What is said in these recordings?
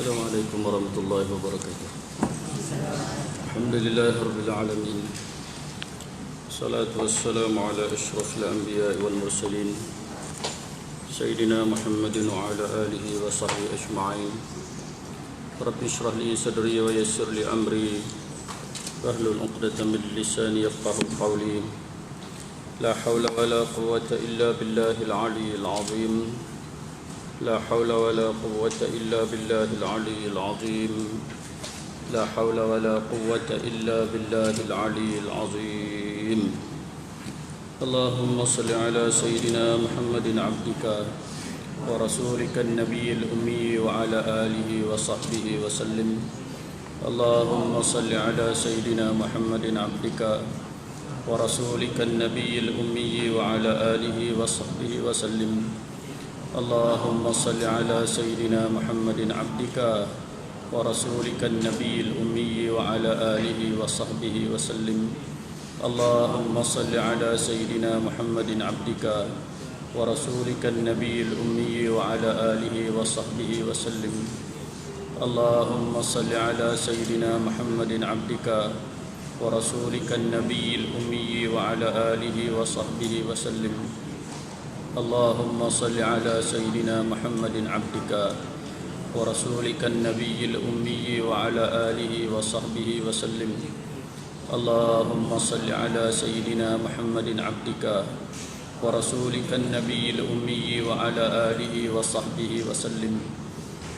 السلام عليكم ورحمة الله وبركاته. الحمد لله رب العالمين. الصلاة والسلام على أشرف الأنبياء والمرسلين سيدنا محمد وعلى آله وصحبه أجمعين. رب اشرح لي صدري ويسر لي أمري واحلل عقدة من لساني يفقهوا قولي. لا حول ولا قوة إلا بالله العلي العظيم. لا حول ولا قوة إلا بالله العلي العظيم. لا حول ولا قوة إلا بالله العلي العظيم. اللهم صل على سيدنا محمد عبدك ورسولك النبي الأمي وعلى آله وصحبه وسلم. اللهم صل على سيدنا محمد عبدك ورسولك النبي الأمي وعلى آله وصحبه وسلم. اللهم صل على سيدنا محمد عبدك ورسولك النبي الأمي وعلى آله وصحبه وسلم. اللهم صل على سيدنا محمد عبدك ورسولك النبي الأمي وعلى آله وصحبه وسلم. اللهم صل على سيدنا محمد عبدك ورسولك النبي الأمي وعلى آله وصحبه وسلم. اللهم صل على سيدنا محمد عبدك ورسولك النبي الأمي وعلى آله وصحبه وسلم. اللهم صل على سيدنا محمد عبدك ورسولك النبي الأمي وعلى آله وصحبه وسلم.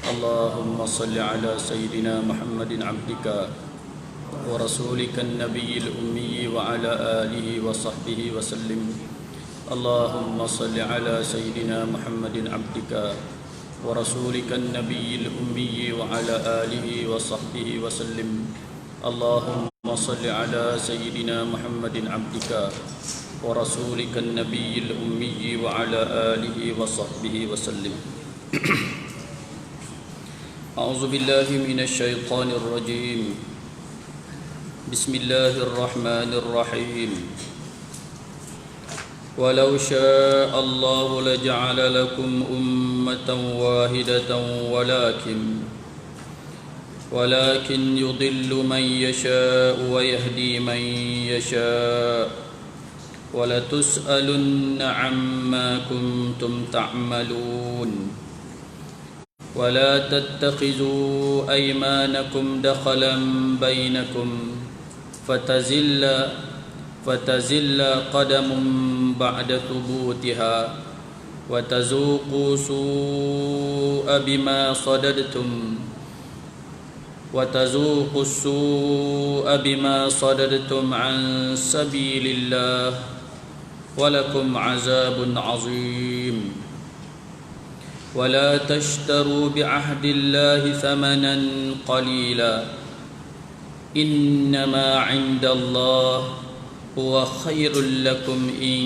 اللهم صل على سيدنا محمد عبدك ورسولك النبي الأمي وعلى آله وصحبه وسلم. اللهم صل على سيدنا محمد عبدك ورسولك النبي الأمي وعلى آله وصحبه وسلم. اللهم صل على سيدنا محمد عبدك ورسولك النبي الأمي وعلى آله وصحبه وسلم. أعوذ بالله من الشيطان الرجيم. بسم الله الرحمن الرحيم. ولو شاء الله لجعل لكم أمة واحدة ولكن يضل من يشاء ويهدي من يشاء ولتسألن عما كنتم تعملون. ولا تتخذوا أيمانكم دخلا بينكم فتزل قدم بعد ثبوتها وتذوقوا السوء بما صددتم عن سبيل الله ولكم عذاب عظيم. ولا تشتروا بعهد الله ثمنا قليلا إنما عند الله هو خير لكم إن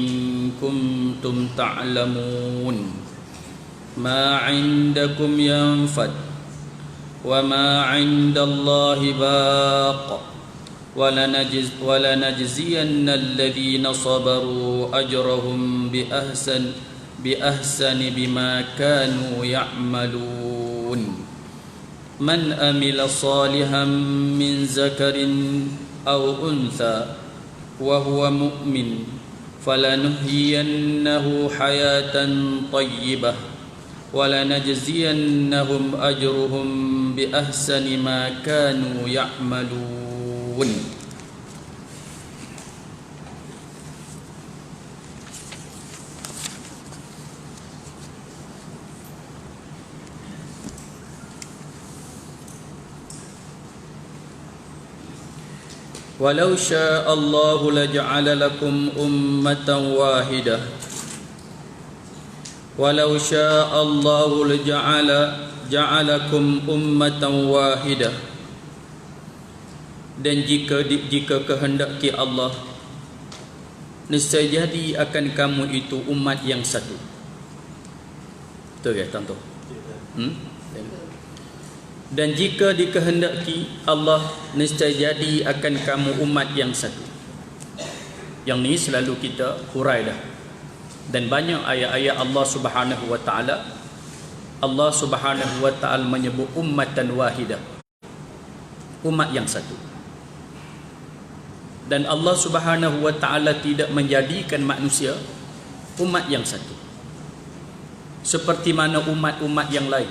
كنتم تعلمون. ما عندكم ينفد وما عند الله باق ولنجزين الذين صبروا أجرهم بأحسن بما كانوا يعملون. من عمل صالحا من ذكر أو أنثى وهو مؤمن فلنحيينه حياة طيبة ولنجزينهم أجرهم بأحسن ما كانوا يعملون. ولو شاء الله لجعل لكم أمة واحدة ولو شاء الله لجعلكم أمة واحدة. Dan jika kehendaki Allah, nescaya jadi akan kamu itu umat yang satu. Betul ya tuan-tuan? Dan jika dikehendaki Allah, nescaya jadi akan kamu umat yang satu. Yang ni selalu kita hurai dah. Dan banyak ayat-ayat Allah Subhanahu wa taala Allah Subhanahu wa ta'ala menyebut ummatan wahidah, umat yang satu. Dan Allah Subhanahu wa ta'ala tidak menjadikan manusia umat yang satu seperti mana umat-umat yang lain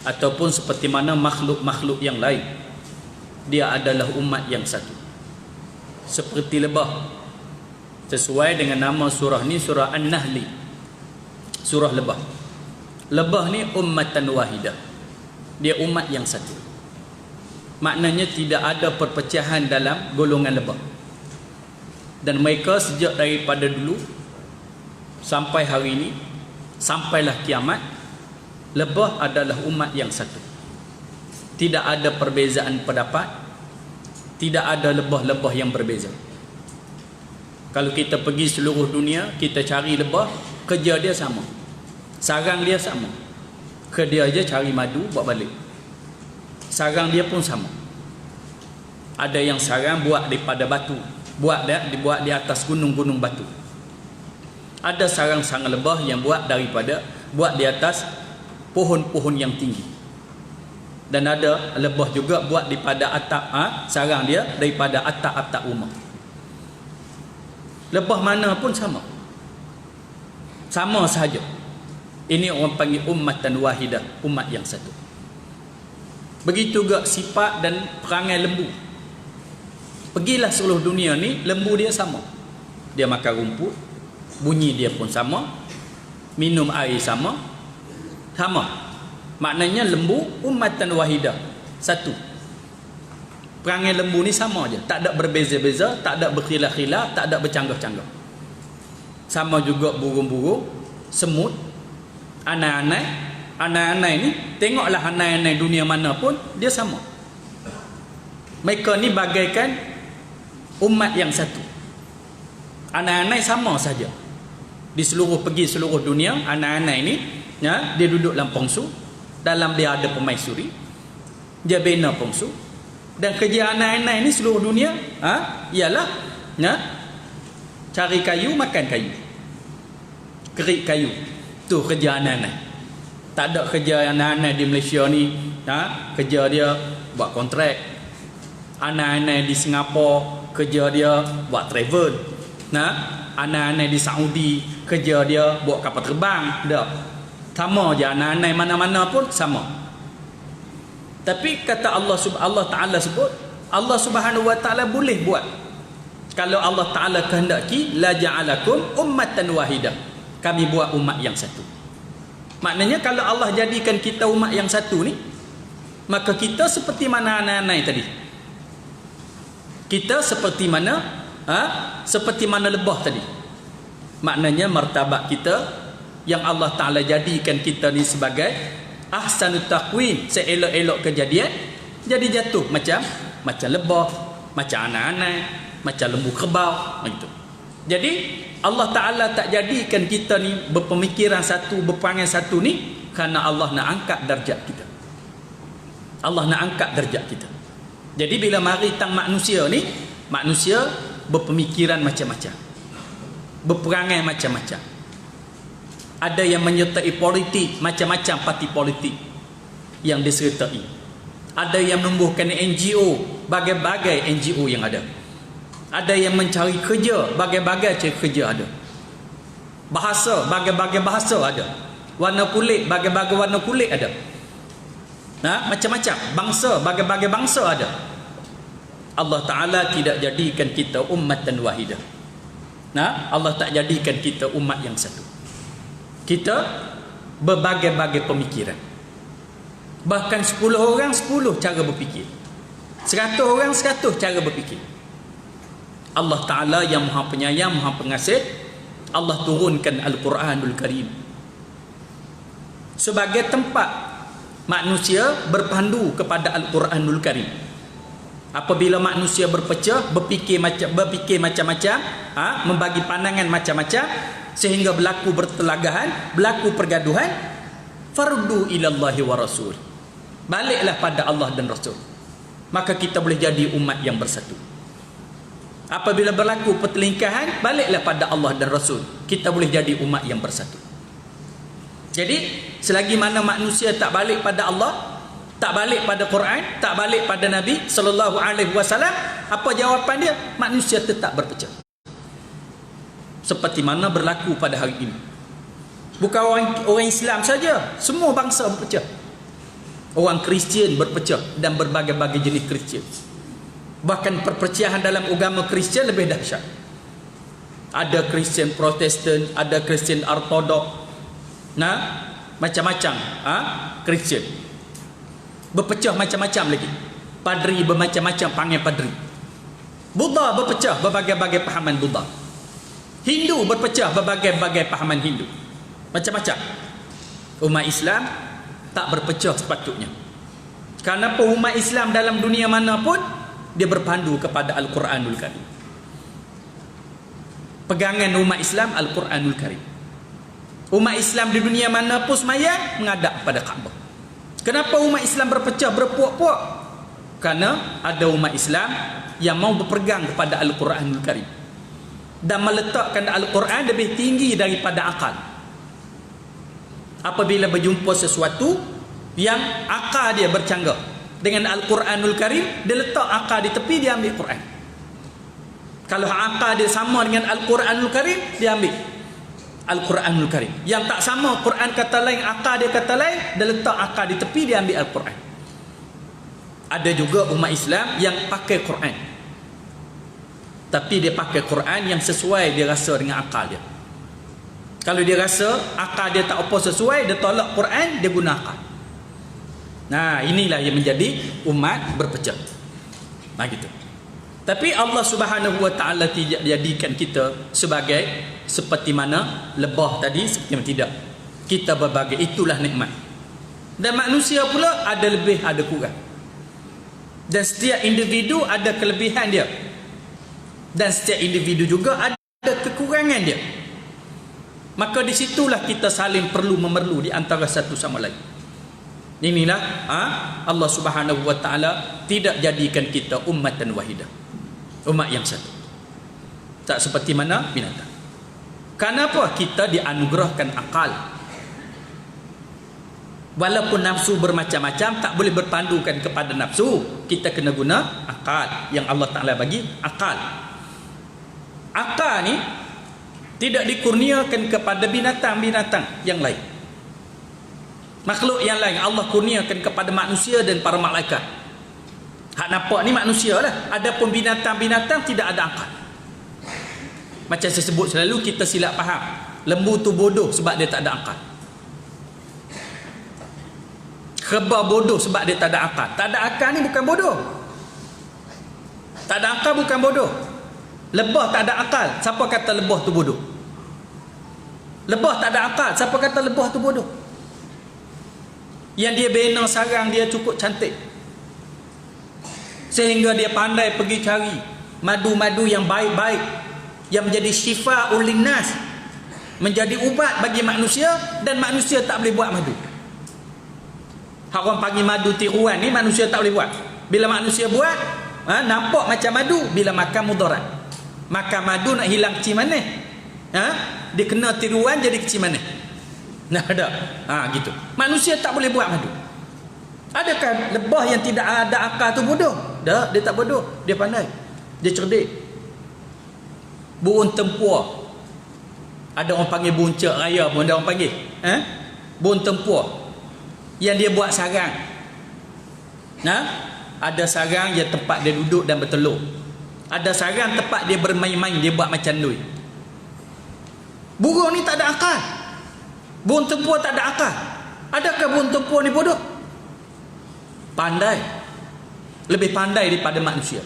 ataupun seperti mana makhluk-makhluk yang lain. Dia adalah umat yang satu, seperti lebah, sesuai dengan nama surah ni, surah An-Nahli, surah lebah. Lebah ni ummatan wahidah, dia umat yang satu. Maknanya tidak ada perpecahan dalam golongan lebah. Dan mereka sejak daripada dulu sampai hari ini, sampailah kiamat, lebah adalah umat yang satu. Tidak ada perbezaan pendapat, tidak ada lebah-lebah yang berbeza. Kalau kita pergi seluruh dunia, kita cari lebah, kerja dia sama, sarang dia sama, kerja je cari madu bawa balik. Sarang dia pun sama. Ada yang sarang buat daripada batu, buat di atas gunung-gunung batu. Ada sarang-sarang lebah yang buat di atas pohon-pohon yang tinggi. Dan ada lebah juga buat daripada atap, sarang dia daripada atap-atap rumah. Lebah mana pun sama, sama sahaja. Ini orang panggil ummatan wahidah, umat yang satu. Begitu juga sifat dan perangai lembu. Pergilah seluruh dunia ni, lembu dia sama. Dia makan rumput, bunyi dia pun sama, minum air sama. Maknanya lembu ummatan wahidah, satu. Perangai lembu ni sama je, tak ada berbeza-beza, tak ada berkhilaf-khilaf, tak ada bercanggah-canggah. Sama juga burung-burung, semut, anai-anai. Anai-anai ni, tengoklah anai-anai dunia mana pun, dia sama. Mereka ni bagaikan umat yang satu. Anai-anai sama saja. Pergi seluruh dunia, anai-anai ni, dia duduk dalam pongsu, dalam dia ada permaisuri, dia bina pongsu. Dan kerja anai-anai ni seluruh dunia, ialah cari kayu, makan kayu, kerik kayu. Tu kerja anai-anai. Tak ada kerja anak-anak di Malaysia ni, kerja dia buat kontrak. Anak-anak di Singapura, kerja dia buat travel. Anak-anak di Saudi, kerja dia buat kapal terbang. Sama je, anak-anak mana-mana pun sama. Tapi kata Allah Ta'ala sebut, Allah Subhanahu wa ta'ala boleh buat. Kalau Allah Ta'ala kehendaki, la ja'alakum ummatan wahidah, kami buat umat yang satu. Maknanya kalau Allah jadikan kita umat yang satu ni, maka kita seperti mana anak-anak tadi. Kita seperti mana lebah tadi. Maknanya martabat kita yang Allah Ta'ala jadikan kita ni sebagai ahsanut taqwim, seelok-elok kejadian, jadi jatuh macam lebah, macam anak-anak, macam lembu kerbau begitu. Jadi Allah Ta'ala tak jadikan kita ni berpemikiran satu, berperangai satu ni kerana Allah nak angkat darjat kita. Allah nak angkat darjat kita. Jadi bila mari tang manusia ni, manusia berpemikiran macam-macam, berperangai macam-macam. Ada yang menyertai politik, macam-macam parti politik yang disertai. Ada yang menumbuhkan NGO, bagai-bagai NGO yang ada. Ada yang mencari kerja, bagai-bagai cari kerja ada. Bahasa, bagai-bagai bahasa ada. Warna kulit, bagai-bagai warna kulit ada. Macam-macam. Bangsa, bagai-bagai bangsa ada. Allah Ta'ala tidak jadikan kita ummatan wahidah. Allah tak jadikan kita umat yang satu. Kita berbagai-bagai pemikiran. Bahkan 10 orang 10 cara berfikir, 100 orang 100 cara berfikir. Allah Ta'ala yang maha penyayang, maha pengasih, Allah turunkan Al-Quranul Karim sebagai tempat manusia berpandu kepada Al-Quranul Karim. Apabila manusia berpecah, berfikir macam-macam, membagi pandangan macam-macam, sehingga berlaku bertelagahan, berlaku pergaduhan, faruddu ilallahi wa rasul, baliklah pada Allah dan Rasul, maka kita boleh jadi umat yang bersatu. Apabila berlaku pertelingkahan, baliklah pada Allah dan Rasul, kita boleh jadi umat yang bersatu. Jadi Selagi mana manusia tak balik pada Allah, tak balik pada Quran, tak balik pada Nabi sallallahu alaihi wasallam, apa jawapan dia? Manusia tetap berpecah. Seperti mana berlaku pada hari ini. Bukan orang Islam saja, semua bangsa berpecah. Orang Kristian berpecah dan berbagai-bagai jenis Kristian. Bahkan perpecahan dalam agama Kristian lebih dahsyat. Ada Kristian Protestan, ada Kristian Ortodok. Nah, macam-macam Kristian. Berpecah macam-macam lagi. Padri bermacam-macam panggil padri. Buddha berpecah berbagai-bagai pahaman Buddha. Hindu berpecah berbagai-bagai pahaman Hindu. Macam-macam. Umat Islam tak berpecah sepatutnya. Kerana umat Islam dalam dunia mana pun dia berpandu kepada Al-Quranul Karim. Pegangan umat Islam Al-Quranul Karim. Umat Islam di dunia mana pun semayang menghadap pada Kaabah. Kenapa umat Islam berpecah, berpuak-puak? Kerana ada umat Islam yang mau berpegang kepada Al-Quranul Karim dan meletakkan Al-Quran lebih tinggi daripada akal. Apabila berjumpa sesuatu yang akal dia bercanggah dengan Al-Quranul Karim, dia letak akal di tepi, dia ambil Quran. Kalau akal dia sama dengan Al-Quranul Karim, dia ambil Al-Quranul Karim. Yang tak sama, Quran kata lain, akal dia kata lain, dia letak akal di tepi, dia ambil Al-Quran. Ada juga umat Islam yang pakai Quran, tapi dia pakai Quran yang sesuai dia rasa dengan akal dia. Kalau dia rasa akal dia tak apa sesuai, dia tolak Quran, dia guna akal. Nah, inilah yang menjadi umat berpecah. Nah, gitu. Tapi Allah Subhanahu wa taala tidak jadikan kita sebagai seperti mana lebah tadi, seperti mana tidak. Kita berbagai, itulah nikmat. Dan manusia pula ada lebih ada kurang. Dan setiap individu ada kelebihan dia. Dan setiap individu juga ada kekurangan dia. Maka di situlah kita saling perlu memerlu di antara satu sama lain. Inilah Allah Subhanahu wa taala tidak jadikan kita ummatan wahidah. Umat yang satu. Tak seperti mana binatang. Kenapa? Kita dianugerahkan akal. Walaupun nafsu bermacam-macam, tak boleh berpandukan kepada nafsu. Kita kena guna akal yang Allah Ta'ala bagi, akal. Akal ni tidak dikurniakan kepada binatang-binatang yang lain. Makhluk yang lain Allah kurniakan kepada manusia dan para malaikat. Hak nampak ni manusia lah. Adapun binatang-binatang tidak ada akal. Macam saya sebut selalu, kita silap faham. Lembu tu bodoh sebab dia tak ada akal. Kerbau bodoh sebab dia tak ada akal. Tak ada akal ni bukan bodoh. Tak ada akal bukan bodoh. Lebah tak ada akal, siapa kata lebah tu bodoh? Lebah tak ada akal, siapa kata lebah tu bodoh? Yang dia bina sarang dia cukup cantik, sehingga dia pandai pergi cari madu-madu yang baik-baik, yang menjadi syifa ulinnas, menjadi ubat bagi manusia, dan manusia tak boleh buat madu. Hak orang panggil madu tiruan ni manusia tak boleh buat. Bila manusia buat, nampak macam madu, bila makan mudarat. Makan madu nak hilang kecil manis. Dia kena tiruan jadi kecil manis. Nah, ada. Gitu. Manusia tak boleh buat madu. Adakah lebah yang tidak ada akal tu bodoh? Tak, dia tak bodoh, dia pandai. Dia cerdik. Burung tempur. Ada orang panggil burung cek raya pun ada orang panggil. Burung tempur. Yang dia buat sarang. Ada sarang yang tempat dia duduk dan bertelur. Ada sarang tempat dia bermain-main, dia buat macam lui. Burung ni tak ada akal. Burung tempur tak ada akal. Adakah burung tempur ni bodoh? Pandai. Lebih pandai daripada manusia.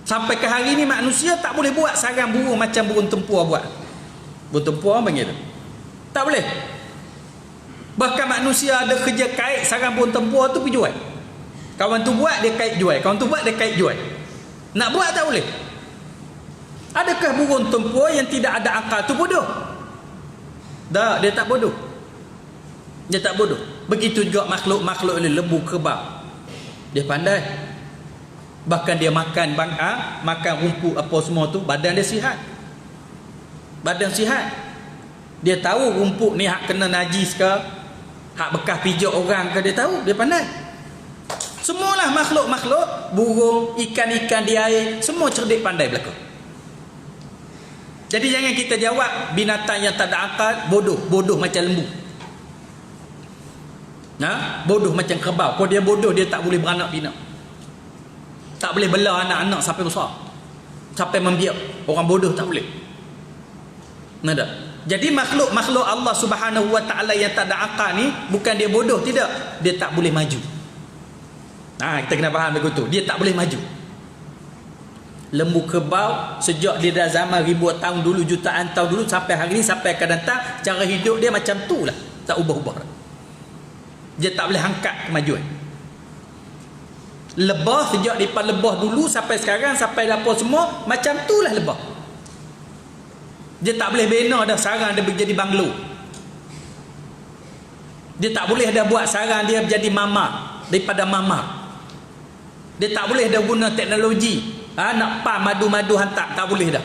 Sampai ke hari ni manusia tak boleh buat sarang burung macam burung tempur buat. Burung tempur apa panggil tu? Tak boleh. Bahkan manusia ada kerja kait sarang burung tempur tu pergi jual. Kawan tu buat dia kait jual, kawan tu buat dia kait jual. Nak buat tak boleh. Adakah burung tempur yang tidak ada akal tu bodoh? Tak, dia tak bodoh. Dia tak bodoh. Begitu juga makhluk-makhluk ini, lembu, kerbau. Dia pandai. Bahkan dia makan makan rumput apa semua tu, badan dia sihat. Badan sihat. Dia tahu rumput ni hak kena najis ke, hak bekas pijak orang ke, dia tahu, dia pandai. Semualah makhluk-makhluk, burung, ikan-ikan di air, semua cerdik pandai berlaku. Jadi jangan kita jawab binatang yang tak ada akal bodoh macam lembu. Bodoh macam kerbau. Kalau dia bodoh, dia tak boleh beranak pinak. Tak boleh bela anak-anak sampai besar, sampai membiak. Orang bodoh tak boleh. Nada. Jadi makhluk-makhluk Allah Subhanahu Wa Taala yang tak ada akal ni, bukan dia bodoh, tidak, dia tak boleh maju. Kita kena faham begitu. Dia tak boleh maju. Lembu kerbau sejak dia dah zaman ribuan tahun dulu, jutaan tahun dulu, sampai hari ni, sampai akan datang, cara hidup dia macam tu lah, tak ubah-ubah. Dia tak boleh angkat kemajuan. Lebah sejak daripada lebah dulu sampai sekarang, sampai dapur semua, macam tu lah lebah. Dia tak boleh bina dah sarang dia jadi banglo. Dia tak boleh dah buat sarang dia jadi mama daripada mama. Dia tak boleh dah guna teknologi nak pam madu-madu hantar, tak boleh dah.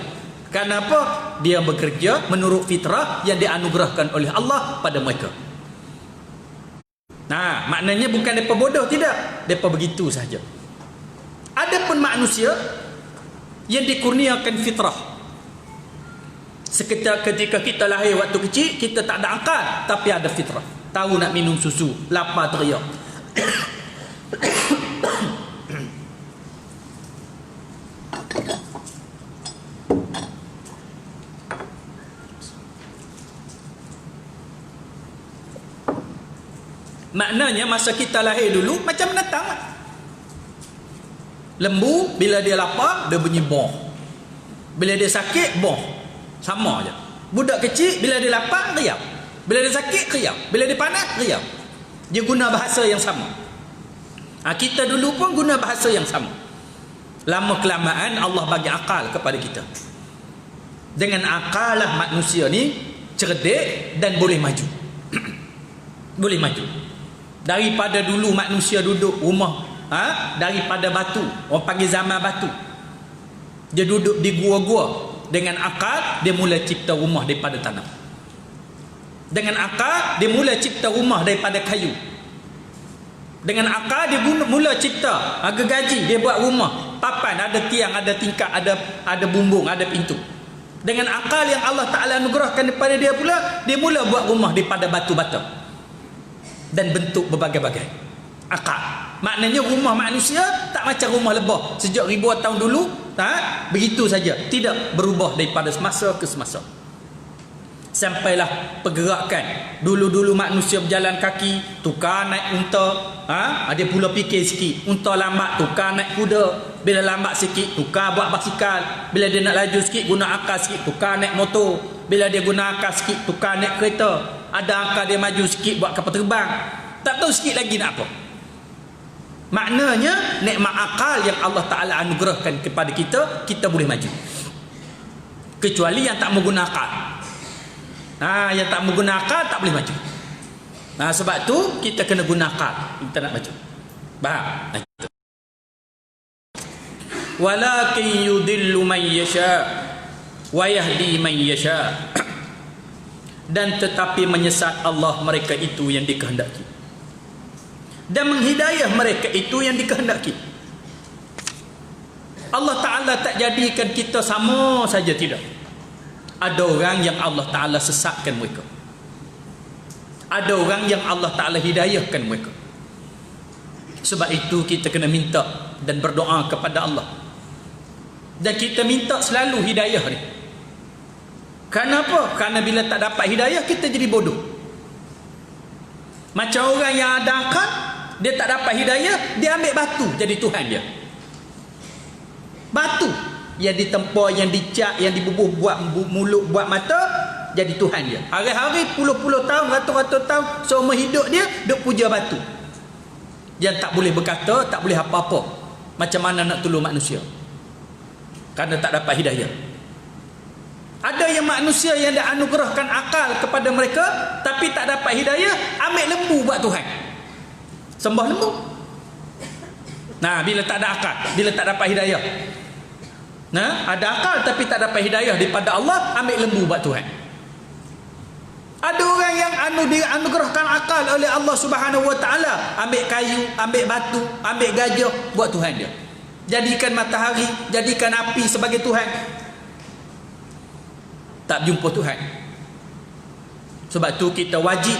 Kenapa? Dia bekerja menurut fitrah yang dianugerahkan oleh Allah pada mereka. Maknanya bukan mereka bodoh, tidak, mereka begitu saja. Adapun manusia yang dikurniakan fitrah, ketika kita lahir waktu kecil, kita tak ada akal, tapi ada fitrah. Tahu nak minum susu, lapar teriak. Maknanya masa kita lahir dulu macam binatang lah. Lembu bila dia lapar dia bunyi boh, bila dia sakit boh, sama aja. Budak kecil bila dia lapar riau, bila dia sakit riau, bila dia panas riau. Dia guna bahasa yang sama. Kita dulu pun guna bahasa yang sama. Lama kelamaan Allah bagi akal kepada kita. Dengan akal lah manusia ni cerdik dan boleh maju. Boleh maju. Daripada dulu manusia duduk rumah daripada batu, orang panggil zaman batu, dia duduk di gua-gua. Dengan akal dia mula cipta rumah daripada tanah. Dengan akal dia mula cipta rumah daripada kayu. Dengan akal dia mula cipta gergaji, dia buat rumah, papan, ada tiang, ada tingkap, ada bumbung, ada pintu. Dengan akal yang Allah Ta'ala anugerahkan kepada dia pula, dia mula buat rumah daripada batu-bata dan bentuk berbagai-bagai. Akal. Maknanya rumah manusia tak macam rumah lebah sejak ribuan tahun dulu, begitu saja, tidak berubah daripada semasa ke semasa. Sampailah pergerakan. Dulu-dulu manusia berjalan kaki, tukar naik unta, dia pula fikir sikit, unta lambat tukar naik kuda, bila lambat sikit tukar buat basikal, bila dia nak laju sikit guna akal sikit tukar naik motor, bila dia guna akal sikit tukar naik kereta, ada akal dia maju sikit buat kapal terbang, tak tahu sikit lagi nak apa. Maknanya nikmat akal yang Allah Ta'ala anugerahkan kepada kita, kita boleh maju. Kecuali yang tak menggunakan akal. Yang tak menggunakan akal tak boleh maju. Sebab tu kita kena guna akal kita nak maju. Faham? Walakin yudillu man yasha wa yahdi man yasha. Dan tetapi menyesat Allah mereka itu yang dikehendaki, dan menghidayah mereka itu yang dikehendaki. Allah Ta'ala tak jadikan kita sama saja, tidak. Ada orang yang Allah Ta'ala sesatkan mereka, ada orang yang Allah Ta'ala hidayahkan mereka. Sebab itu kita kena minta dan berdoa kepada Allah, dan kita minta selalu hidayah ni. Kenapa? Kerana bila tak dapat hidayah, kita jadi bodoh. Macam orang yang ada akal, dia tak dapat hidayah, dia ambil batu jadi Tuhan dia. Batu yang ditempa, yang dicak, yang dibubuh buat mulut, buat mata, jadi Tuhan dia. Hari-hari, puluh-puluh tahun, ratus-ratus tahun, seumur hidup dia duk puja batu yang tak boleh berkata, tak boleh apa-apa. Macam mana nak tolong manusia kerana tak dapat hidayah. Ada yang manusia yang dianugerahkan akal kepada mereka, tapi tak dapat hidayah, ambil lembu buat Tuhan, sembah lembu. Bila tak ada akal, bila tak dapat hidayah, ada akal tapi tak dapat hidayah daripada Allah, ambil lembu buat Tuhan. Ada orang yang dianugerahkan akal oleh Allah Subhanahu Wa Taala, ambil kayu, ambil batu, ambil gajah buat Tuhan dia. Jadikan matahari, jadikan api sebagai Tuhan. Tak jumpa Tuhan. Sebab tu kita wajib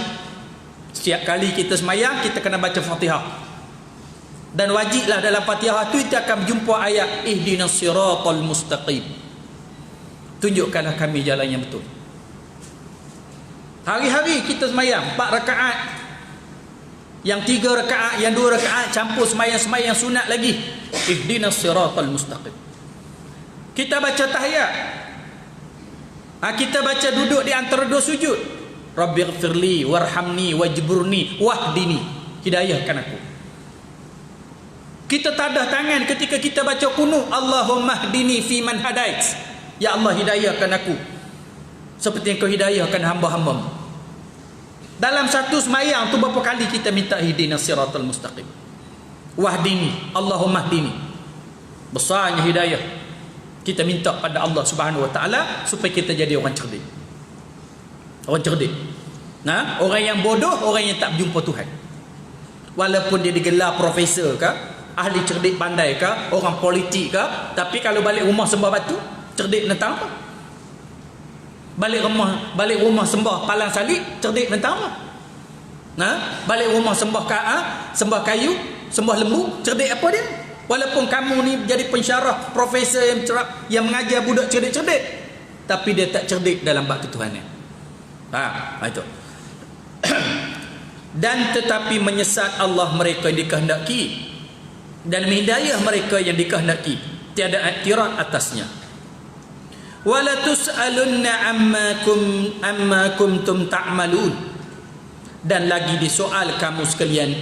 setiap kali kita semayang kita kena baca Fatihah. Dan wajiblah dalam Fatihah tu kita akan jumpa ayat ihdinas siratal mustaqim. Tunjukkanlah kami jalan yang betul. Hari-hari kita semayang 4 rakaat, yang 3 rakaat, yang 2 rakaat campur semayang-semayang sunat lagi. Ihdinas siratal mustaqim. Kita baca tahiyat. Kita baca duduk di antara 2 sujud. Rabbighfirli warhamni wajburni wahdini. Hidayahkan aku. Kita tadah tangan ketika kita baca qunut, Allahumma hdini fi man hadait. Ya Allah, hidayahkan aku seperti yang kau hidayahkan hamba-hambamu. Dalam satu semayang tu berapa kali kita minta ihdinas siratal mustaqim, wahdini, Allahumma hdini. Besarnya hidayah kita minta pada Allah Subhanahu Wa Taala supaya kita jadi orang cerdik. Orang cerdik. Nah, orang yang bodoh, orang yang tak berjumpa Tuhan. Walaupun dia digelar profesor ke, ahli cerdik pandai ke, orang politik ke, tapi kalau balik rumah sembah batu, cerdik tentang apa? Balik rumah sembah palang salib, cerdik tentang apa? Nah, balik rumah sembah sembah kayu, sembah lembu, cerdik apa dia? Walaupun kamu ni jadi pensyarah, profesor yang mengajar budak cerdik-cerdik, tapi dia tak cerdik dalam bab ketuhanan. Itu. Dan tetapi menyesat Allah mereka yang dikehendaki, dan hidayah mereka yang dikehendaki, tiada iktiraf atasnya. Wala tus'alunna amma kuntum ta'malun. Dan lagi disoal kamu sekalian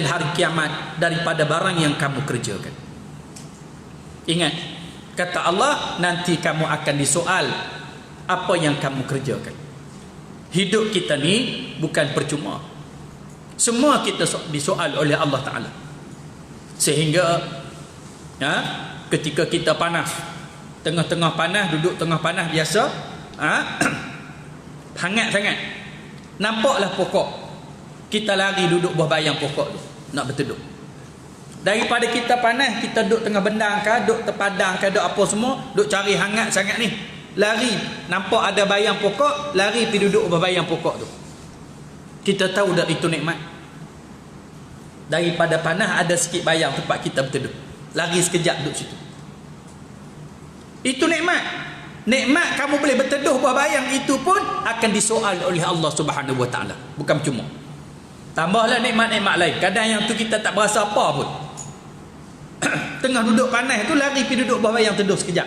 hari kiamat daripada barang yang kamu kerjakan. Ingat, kata Allah, nanti kamu akan disoal apa yang kamu kerjakan. Hidup kita ni bukan percuma. Semua kita disoal oleh Allah Ta'ala. Sehingga ketika kita panas, tengah-tengah panas, duduk tengah panas biasa, hangat sangat, nampaklah pokok, kita lari duduk bawah bayang pokok tu, nak berteduh. Daripada kita panas, kita duduk tengah bendang ke, duduk terpadang ke, duduk apa semua, duduk cari hangat sangat ni, lari, nampak ada bayang pokok, lari pergi duduk bawah bayang pokok tu. Kita tahu dah itu nikmat. Daripada panas ada sikit bayang tempat kita berteduh, lari sekejap duduk situ. Itu nikmat. Nikmat kamu boleh berteduh bawah bayang itu pun akan disoal oleh Allah Subhanahu Wa Taala. Bukan cuma. Tambahlah nikmat-nikmat lain. Kadang yang tu kita tak berasa apa pun. Tengah duduk panas tu lari pergi duduk bawah bayang teduh sekejap.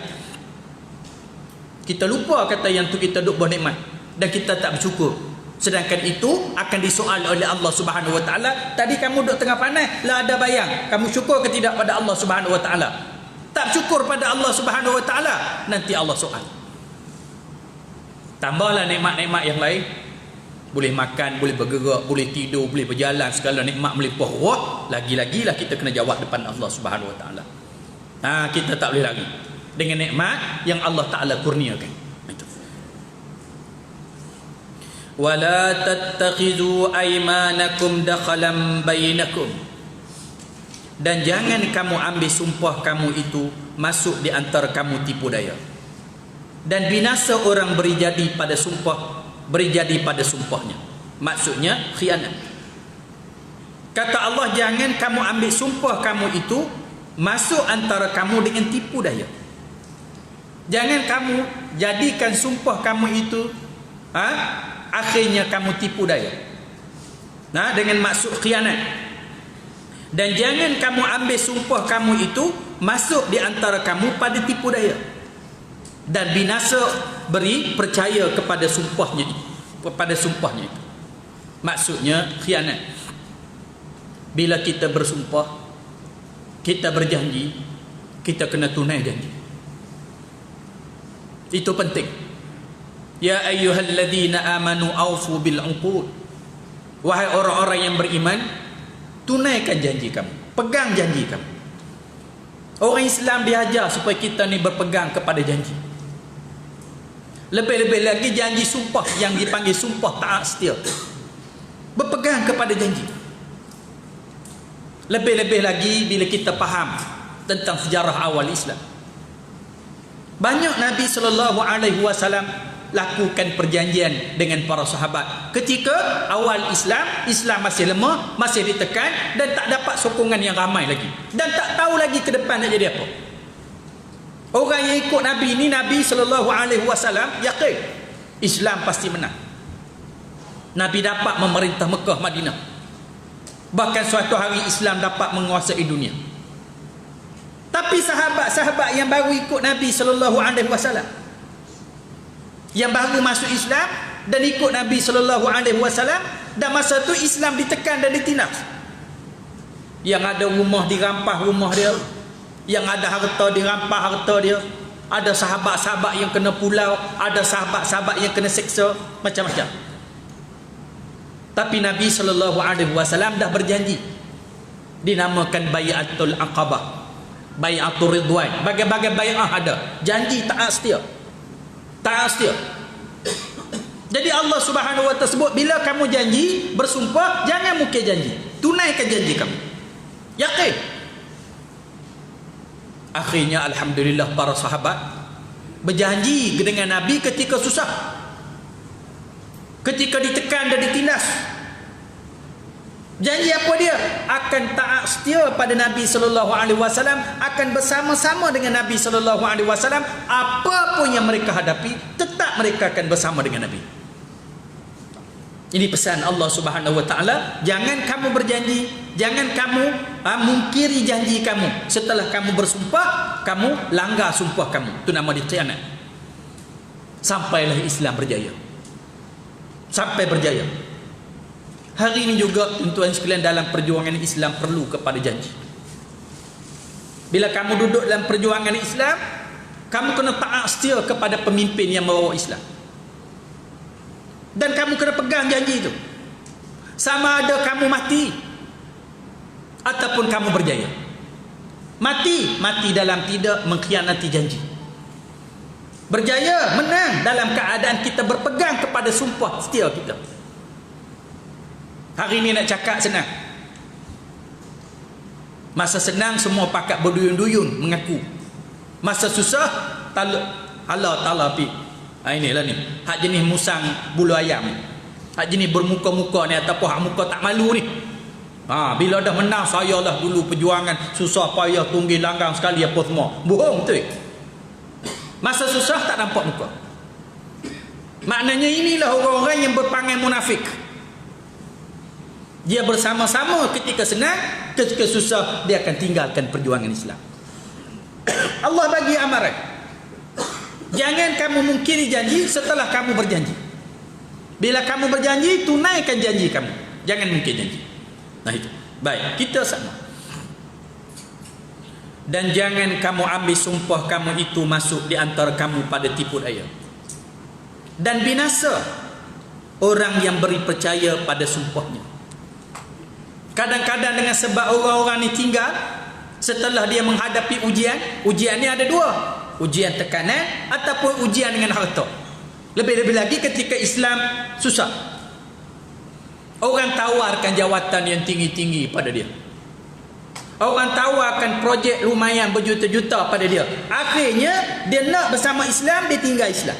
Kita lupa kata yang tu kita duduk bawah nikmat dan kita tak bersyukur. Sedangkan itu akan disoal oleh Allah Subhanahu Wa Taala. Tadi kamu duduk tengah panas, lah ada bayang. Kamu syukur ke tidak pada Allah Subhanahu Wa Taala? Tak syukur pada Allah Subhanahu Wa Taala, nanti Allah soal. Tambahlah nikmat-nikmat yang lain. Boleh makan, boleh bergerak, boleh tidur, boleh berjalan, segala nikmat melimpah ruah. Lagi-lagilah kita kena jawab depan Allah Subhanahu Wa Taala. Kita tak boleh lagi dengan nikmat yang Allah Taala kurniakan. Itu. Wala tattakhizu aymanakum dakhalan bainakum. Dan jangan kamu ambil sumpah kamu itu masuk di antara kamu tipu daya. Dan binasa orang beri jadi pada sumpahnya. Maksudnya khianat. Kata Allah, jangan kamu ambil sumpah kamu itu masuk antara kamu dengan tipu daya. Jangan kamu jadikan sumpah kamu itu akhirnya kamu tipu daya. Dengan maksud khianat. Dan jangan kamu ambil sumpah kamu itu masuk di antara kamu pada tipu daya. Dan binasa beri percaya kepada sumpahnya itu. Maksudnya khianat. Bila kita bersumpah, kita berjanji, kita kena tunai janji. Itu penting. Ya ayyuhalladzina amanu awfu bil 'uqud. Wahai orang-orang yang beriman, tunaikan janji kamu, pegang janji kamu. Orang Islam diajar supaya kita ni berpegang kepada janji. Lebih-lebih lagi janji sumpah yang dipanggil sumpah taat setia. Berpegang kepada janji. Lebih-lebih lagi bila kita faham tentang sejarah awal Islam. Banyak Nabi SAW lakukan perjanjian dengan para sahabat. Ketika awal Islam masih lemah, masih ditekan dan tak dapat sokongan yang ramai lagi. Dan tak tahu lagi ke depan nak jadi apa. Orang yang ikut Nabi ini, Nabi SAW yakin Islam pasti menang. Nabi dapat memerintah Mekah, Madinah. Bahkan suatu hari Islam dapat menguasai dunia. Tapi sahabat-sahabat yang baru ikut Nabi SAW, yang baru masuk Islam dan ikut Nabi SAW, dan masa tu Islam ditekan dan ditindas. Yang ada rumah dirampas rumah dia, yang ada harta dirampas harta dia, ada sahabat-sahabat yang kena pulau, ada sahabat-sahabat yang kena seksa, macam-macam. Tapi Nabi SAW dah berjanji, dinamakan Bai'atul Aqabah, Bai'atul Ridwan, bagai-bagai bai'ah ada, janji taat setia. Taat setia. Jadi Allah Subhanahu wa Ta'ala sebut, bila kamu janji, bersumpah, jangan mungkir janji, tunaikan janji kamu, yakin. Akhirnya alhamdulillah para sahabat berjanji dengan Nabi ketika susah, ketika ditekan dan ditindas. Janji apa dia? Akan taat setia pada Nabi SAW, akan bersama-sama dengan Nabi SAW. Apa pun yang mereka hadapi, tetap mereka akan bersama dengan Nabi. Ini pesan Allah Subhanahu wa Ta'ala. Jangan kamu berjanji, jangan kamu mungkiri janji kamu. Setelah kamu bersumpah, kamu langgar sumpah kamu. Itu nama dia khianat. Sampailah Islam berjaya. Sampai berjaya. Hari ini juga tuan-tuan sekalian, dalam perjuangan Islam perlu kepada janji. Bila kamu duduk dalam perjuangan Islam, kamu kena taat setia kepada pemimpin yang membawa Islam. Dan kamu kena pegang janji itu. Sama ada kamu mati ataupun kamu berjaya. Mati dalam tidak mengkhianati janji. Berjaya, menang dalam keadaan kita berpegang kepada sumpah setia kita. Hari ini nak cakap senang. Masa senang semua pakat berduyun-duyun mengaku. Masa susah Allah pi. Inilah ni, hak jenis musang bulu ayam, hak jenis bermuka-muka ni, ataupun hak muka tak malu ni. Bila dah menang, saya lah dulu perjuangan susah payah tunggil langgang sekali apa semua. Bohong tu. Masa susah tak nampak muka. Maknanya inilah orang-orang yang berpangai munafik. Dia bersama-sama ketika senang, ketika susah dia akan tinggalkan perjuangan Islam. Allah bagi amaran, jangan kamu mungkiri janji setelah kamu berjanji. Bila kamu berjanji, tunaikan janji kamu, jangan mungkir janji. Nah itu. Baik, kita sama. Dan jangan kamu ambil sumpah kamu itu masuk di antara kamu pada tipu daya. Dan binasa orang yang beri percaya pada sumpahnya. Kadang-kadang dengan sebab orang-orang ni tinggal, setelah dia menghadapi ujian ni ada dua, ujian tekanan ataupun ujian dengan harta. Lebih-lebih lagi ketika Islam susah, orang tawarkan jawatan yang tinggi-tinggi pada dia, orang tawarkan projek lumayan berjuta-juta pada dia. Akhirnya dia nak bersama Islam, dia tinggal Islam.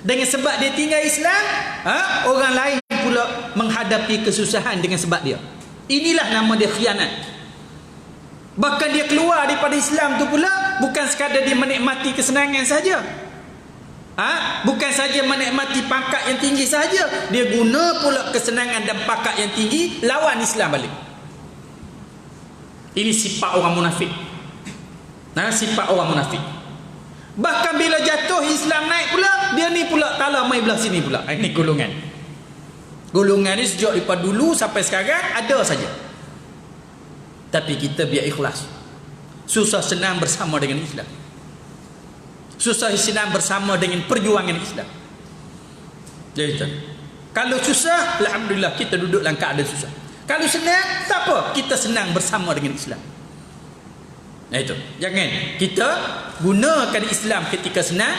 Dengan sebab dia tinggal Islam, orang lain pula menghadapi kesusahan dengan sebab dia. Inilah nama dia khianat. Bahkan dia keluar daripada Islam tu pula, bukan sekadar dia menikmati kesenangan saja, bukan saja menikmati pangkat yang tinggi saja, dia guna pula kesenangan dan pangkat yang tinggi lawan Islam balik. Ini sifat orang munafik. Sifat orang munafik. Bahkan bila jatuh Islam naik pula, dia ni pula tala mai belah sini pula. Ini golongan ni sejak daripada dulu sampai sekarang ada saja. Tapi kita biar ikhlas. Susah senang bersama dengan Islam, susah senang bersama dengan perjuangan Islam. Jadi kalau susah, alhamdulillah kita duduk dalam keadaan susah. Kalau senang, tak apa, kita senang bersama dengan Islam. Itu. Jangan kita gunakan Islam ketika senang,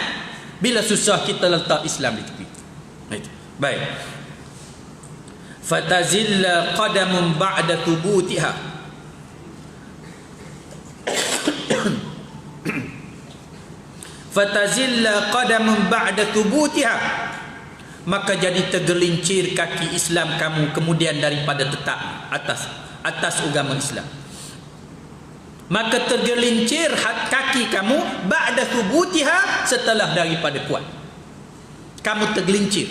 Bila susah kita letak Islam di tepi. Baik. Fatazilla qadamun ba'da thubutiha. Fatazilla qadamun ba'da thubutiha. Maka jadi tergelincir kaki Islam kamu kemudian daripada tetap atas agama Islam. Maka tergelincir kaki kamu ba'da thubutiha, setelah daripada kuat. Kamu tergelincir.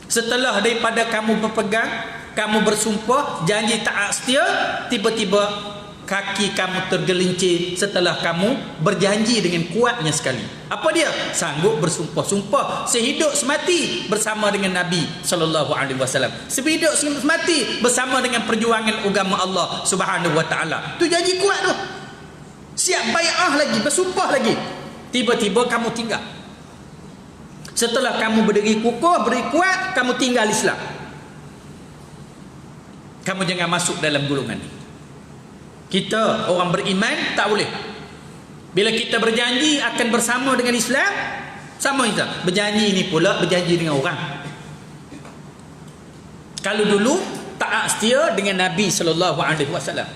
Setelah daripada kamu berpegang, kamu bersumpah, janji taat setia, tiba-tiba kaki kamu tergelincir setelah kamu berjanji dengan kuatnya sekali. Apa dia? Sanggup bersumpah-sumpah sehidup semati bersama dengan Nabi sallallahu alaihi wasallam. Sehidup semati bersama dengan perjuangan agama Allah Subhanahu wa taala. Tu janji kuat tu. Siap bai'ah lagi, bersumpah lagi. Tiba-tiba kamu tinggal. Setelah kamu berdiri kukuh, berdiri kuat, kamu tinggal Islam. Kamu jangan masuk dalam golongan ini. Kita orang beriman tak boleh. Bila kita berjanji akan bersama dengan Islam, sama kita berjanji ini pula berjanji dengan orang. Kalau dulu taat setia dengan Nabi sallallahu alaihi wasallam.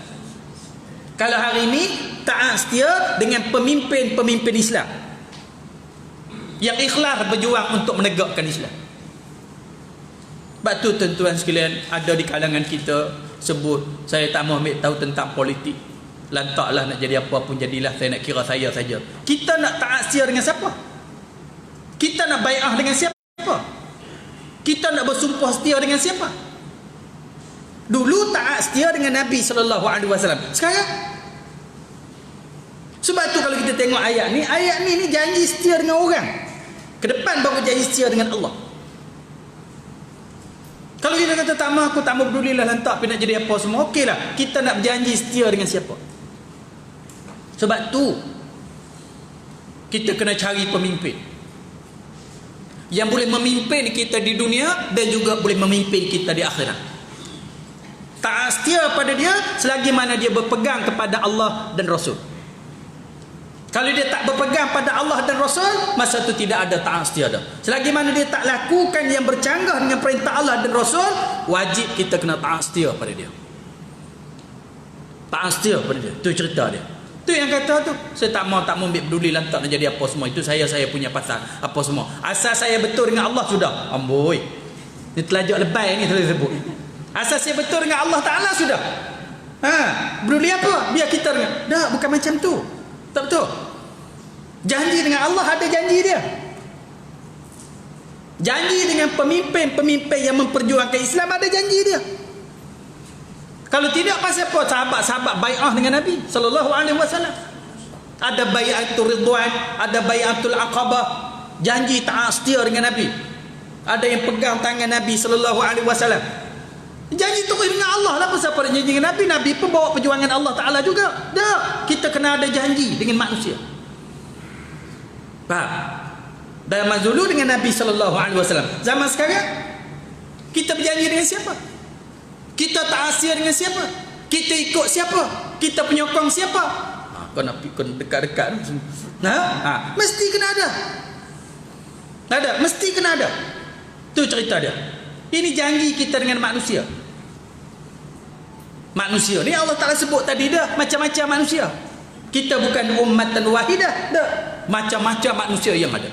Kalau hari ini taat setia dengan pemimpin-pemimpin Islam yang ikhlas berjuang untuk menegakkan Islam. Sebab tu tuan-tuan sekalian, ada di kalangan kita sebut, saya tak mau ambil tahu tentang politik, lantaklah nak jadi apa pun jadilah, saya nak kira saya saja. Kita nak taat setia dengan siapa? Kita nak bai'ah dengan siapa? Kita nak bersumpah setia dengan siapa? Dulu taat setia dengan Nabi sallallahu alaihi wasallam. Sekarang, sebab tu kalau kita tengok ayat ni janji setia dengan orang. Ke depan baru janji setia dengan Allah. Kalau kita kata tak mahu, aku tak mau pedulilah, lantak pergi nak jadi apa semua, okeylah. Kita nak berjanji setia dengan siapa? Sebab tu kita kena cari pemimpin yang boleh memimpin kita di dunia dan juga boleh memimpin kita di akhirat. Taat setia pada dia selagi mana dia berpegang kepada Allah dan Rasul. Kalau dia tak berpegang pada Allah dan Rasul, masa tu tidak ada taat setia dah. Selagi mana dia tak lakukan yang bercanggah dengan perintah Allah dan Rasul, wajib kita kena taat setia pada dia. Taat setia pada dia. Tu cerita dia. Tu yang kata tu, saya tak mau ambil peduli lantak nak jadi apa semua. Itu saya punya pasal apa semua. Asal saya betul dengan Allah sudah. Amboi. Ni telajak lebay ni saya sebut. Asal saya betul dengan Allah Taala sudah. Peduli apa? Biar kita dengan. Dah, bukan macam tu. Tak betul. Janji dengan Allah ada janji dia. Janji dengan pemimpin-pemimpin yang memperjuangkan Islam ada janji dia. Kalau tidak, pasal apa sahabat-sahabat bai'ah dengan Nabi sallallahu alaihi wasallam? Ada bai'atul ridwan, ada bai'atul aqabah, janji taat setia dengan Nabi. Ada yang pegang tangan Nabi sallallahu alaihi wasallam. Janji tu dengan Allah lah. Pasal apa janji dengan Nabi? Nabi pun bawa perjuangan Allah Ta'ala juga. Dah, kita kena ada janji dengan manusia. Faham? Zaman dulu dengan Nabi SAW. Zaman sekarang, kita berjanji dengan siapa? Kita ta'asir dengan siapa? Kita ikut siapa? Kita penyokong siapa? Kau nak dekat-dekat. Mesti kena ada. Mesti kena ada. Tu cerita dia. Ini janji kita dengan manusia. Manusia ni Allah Ta'ala sebut tadi dah, macam-macam manusia. Kita bukan ummatan wahidah dah. Macam-macam manusia yang ada.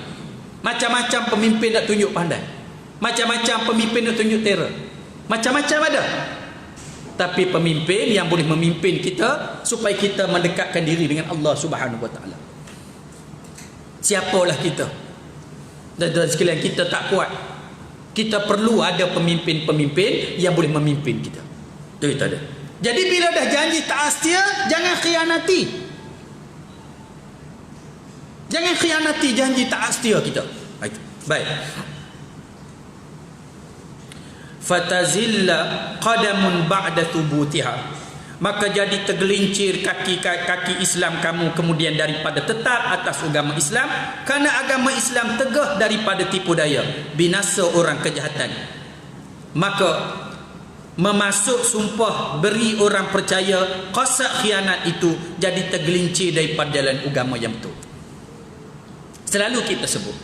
Macam-macam pemimpin nak tunjuk pandai. Macam-macam pemimpin nak tunjuk terror. Macam-macam ada. Tapi pemimpin yang boleh memimpin kita supaya kita mendekatkan diri dengan Allah Subhanahu Wa Ta'ala. Siapalah kita? Dan sekalian, kita tak kuat. Kita perlu ada pemimpin-pemimpin yang boleh memimpin kita. Itu ada. Jadi bila dah janji taat setia, jangan khianati. Jangan khianati janji taat setia kita. Baik. Fatazilla qadamun ba'da thubutiha. Maka jadi tergelincir kaki Islam kamu kemudian daripada tetap atas agama Islam, kerana agama Islam tegah daripada tipu daya, binasa orang kejahatan. Maka memasuk sumpah beri orang percaya, qasak khianat itu jadi tergelincir daripada jalan agama yang betul. Selalu kita sebut.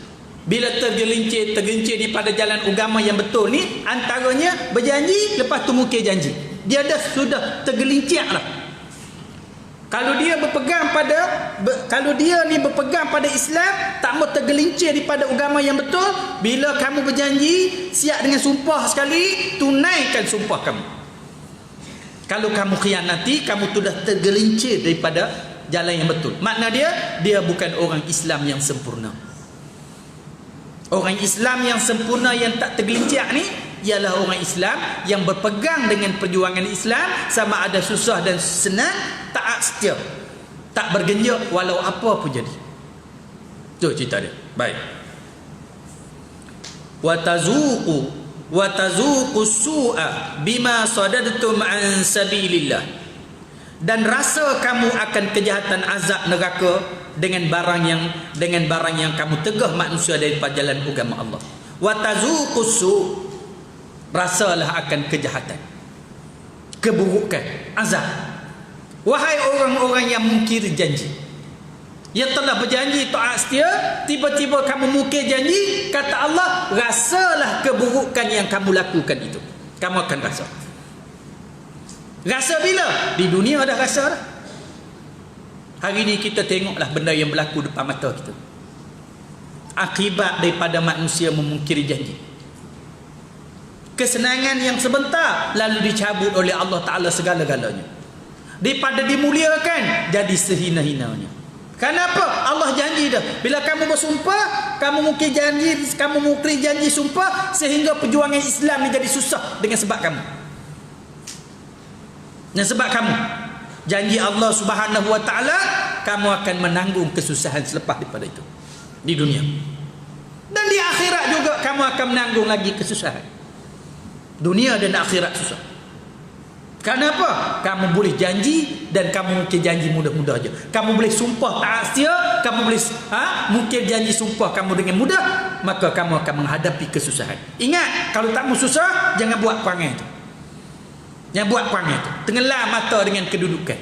Bila tergelincir daripada jalan agama yang betul ni, antaranya berjanji, lepas tu mungkir janji. Dia dah sudah tergelincir lah. Kalau dia berpegang pada Islam, tak mau tergelincir daripada agama yang betul, bila kamu berjanji, siap dengan sumpah sekali, tunaikan sumpah kamu. Kalau kamu khianati, kamu sudah tergelincir daripada jalan yang betul. Makna dia bukan orang Islam yang sempurna. Orang Islam yang sempurna yang tak tergelincir ni ialah orang Islam yang berpegang dengan perjuangan Islam, sama ada susah dan senang, taat setia, tak bergenjak walau apa pun jadi. Tu cerita dia. Baik. Wa tazuqu su'a bima sadadtum an sabilillah. Dan rasa kamu akan kejahatan azab neraka dengan barang yang kamu tegah manusia daripada jalan agama Allah. Wa tazuqu su', rasalah akan kejahatan, keburukan, azab. Wahai orang-orang yang mungkir janji, yang telah berjanji taat setia, tiba-tiba kamu mungkir janji, kata Allah, rasalah keburukan yang kamu lakukan itu. Kamu akan rasa. Rasa bila? Di dunia dah rasa dah. Hari ni kita tengoklah benda yang berlaku depan mata kita. Akibat daripada manusia memungkiri janji. Kesenangan yang sebentar lalu dicabut oleh Allah Ta'ala segala-galanya. Daripada dimuliakan, jadi sehina-hinanya. Kenapa? Allah janji dah. Bila kamu bersumpah, kamu mungkir janji sumpah, sehingga perjuangan Islam ni jadi susah dengan sebab kamu. Dan sebab kamu, janji Allah Subhanahu Wa Ta'ala, kamu akan menanggung kesusahan selepas daripada itu di dunia. Dan di akhirat juga kamu akan menanggung lagi kesusahan. Dunia dan akhirat susah. Kenapa? Kamu boleh janji, dan kamu mungkin janji mudah-mudah aja. Kamu boleh sumpah taat setia, kamu boleh mungkin janji sumpah kamu dengan mudah, maka kamu akan menghadapi kesusahan. Ingat, kalau tak mau susah, jangan buat perangai itu. Jangan buat perangai itu. Tenggelam mata dengan kedudukan,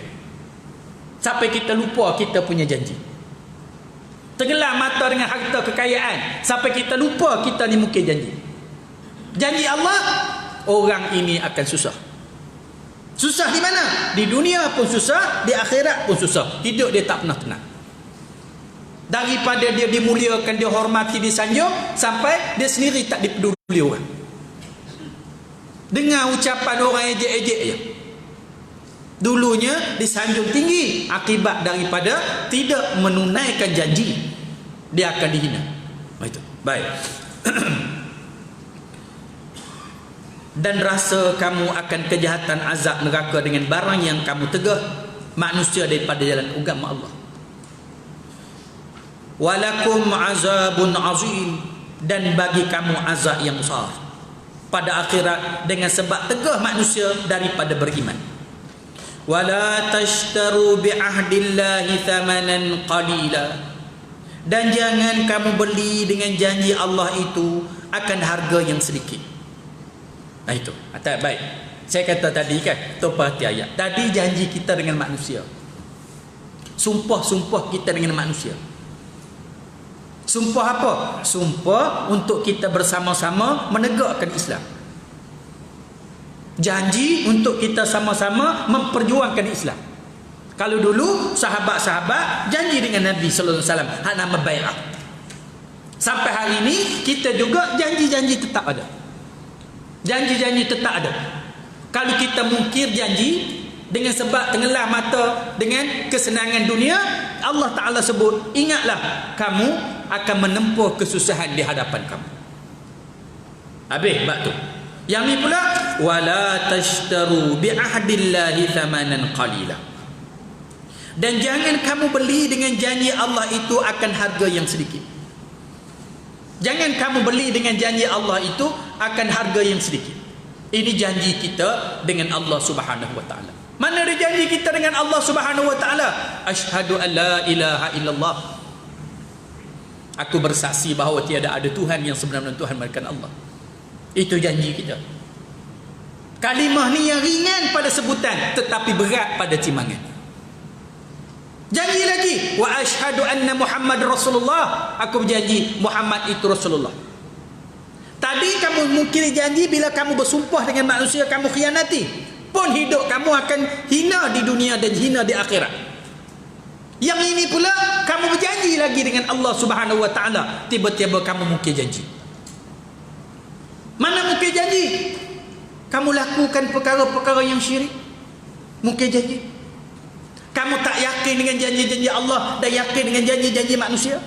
sampai kita lupa kita punya janji. Tenggelam mata dengan harta kekayaan, sampai kita lupa kita ni mungkin janji. Janji Allah, orang ini akan susah. Susah di mana? Di dunia pun susah, di akhirat pun susah. Hidup dia tak pernah tenang. Daripada dia dimuliakan, dihormati, disanjung, sampai dia sendiri tak dipeduli orang. Dengar ucapan orang ejek-ejek je. Dulunya disanjung tinggi, akibat daripada tidak menunaikan janji, dia akan dihina. Itu. Baik. Dan rasa kamu akan kejahatan azab neraka dengan barang yang kamu tegah manusia daripada jalan agama Allah. Walakum azabun azim, dan bagi kamu azab yang besar pada akhirat dengan sebab tegah manusia daripada beriman. Wala tashtaru bi ahdillahi thamanan qalila, dan jangan kamu beli dengan janji Allah itu akan harga yang sedikit. Nah itu, baik. Saya kata tadi kan, tu perhati ayat. Tadi janji kita dengan manusia, sumpah kita dengan manusia. Sumpah apa? Sumpah untuk kita bersama-sama menegakkan Islam. Janji untuk kita sama-sama memperjuangkan Islam. Kalau dulu sahabat-sahabat janji dengan Nabi sallallahu alaihi wasallam, hak nama bai'ah. Sampai hari ini kita juga janji-janji tetap ada. Janji-janji tetap ada. Kalau kita mungkir janji dengan sebab tenggelam mata dengan kesenangan dunia, Allah Ta'ala sebut, ingatlah kamu akan menempuh kesusahan di hadapan kamu. Habis bab tu. Yang ni pula, wala tashtaru bi ahdillahi thamanan qalila, dan jangan kamu beli dengan janji Allah itu akan harga yang sedikit. Jangan kamu beli dengan janji Allah itu akan harga yang sedikit. Ini janji kita dengan Allah Subhanahu Wa Ta'ala. Mana ada janji kita dengan Allah Subhanahu Wa Ta'ala? Asyhadu an la ilaha illallah. Aku bersaksi bahawa tiada ada Tuhan yang sebenar-benar Tuhan melainkan Allah. Itu janji kita. Kalimah ni yang ringan pada sebutan, tetapi berat pada timbangan. Janji lagi berjanji wa asyhadu anna Muhammad Rasulullah, aku berjanji Muhammad itu Rasulullah. Tadi kamu mungkiri janji bila kamu bersumpah dengan manusia kamu khianati, pun hidup kamu akan hina di dunia dan hina di akhirat. Yang ini pula kamu berjanji lagi dengan Allah Subhanahu wa taala, tiba-tiba kamu mungkir janji. Mana mungkir janji? Kamu lakukan perkara-perkara yang syirik, mungkir janji. Kamu tak yakin dengan janji-janji Allah dan yakin dengan janji-janji manusia.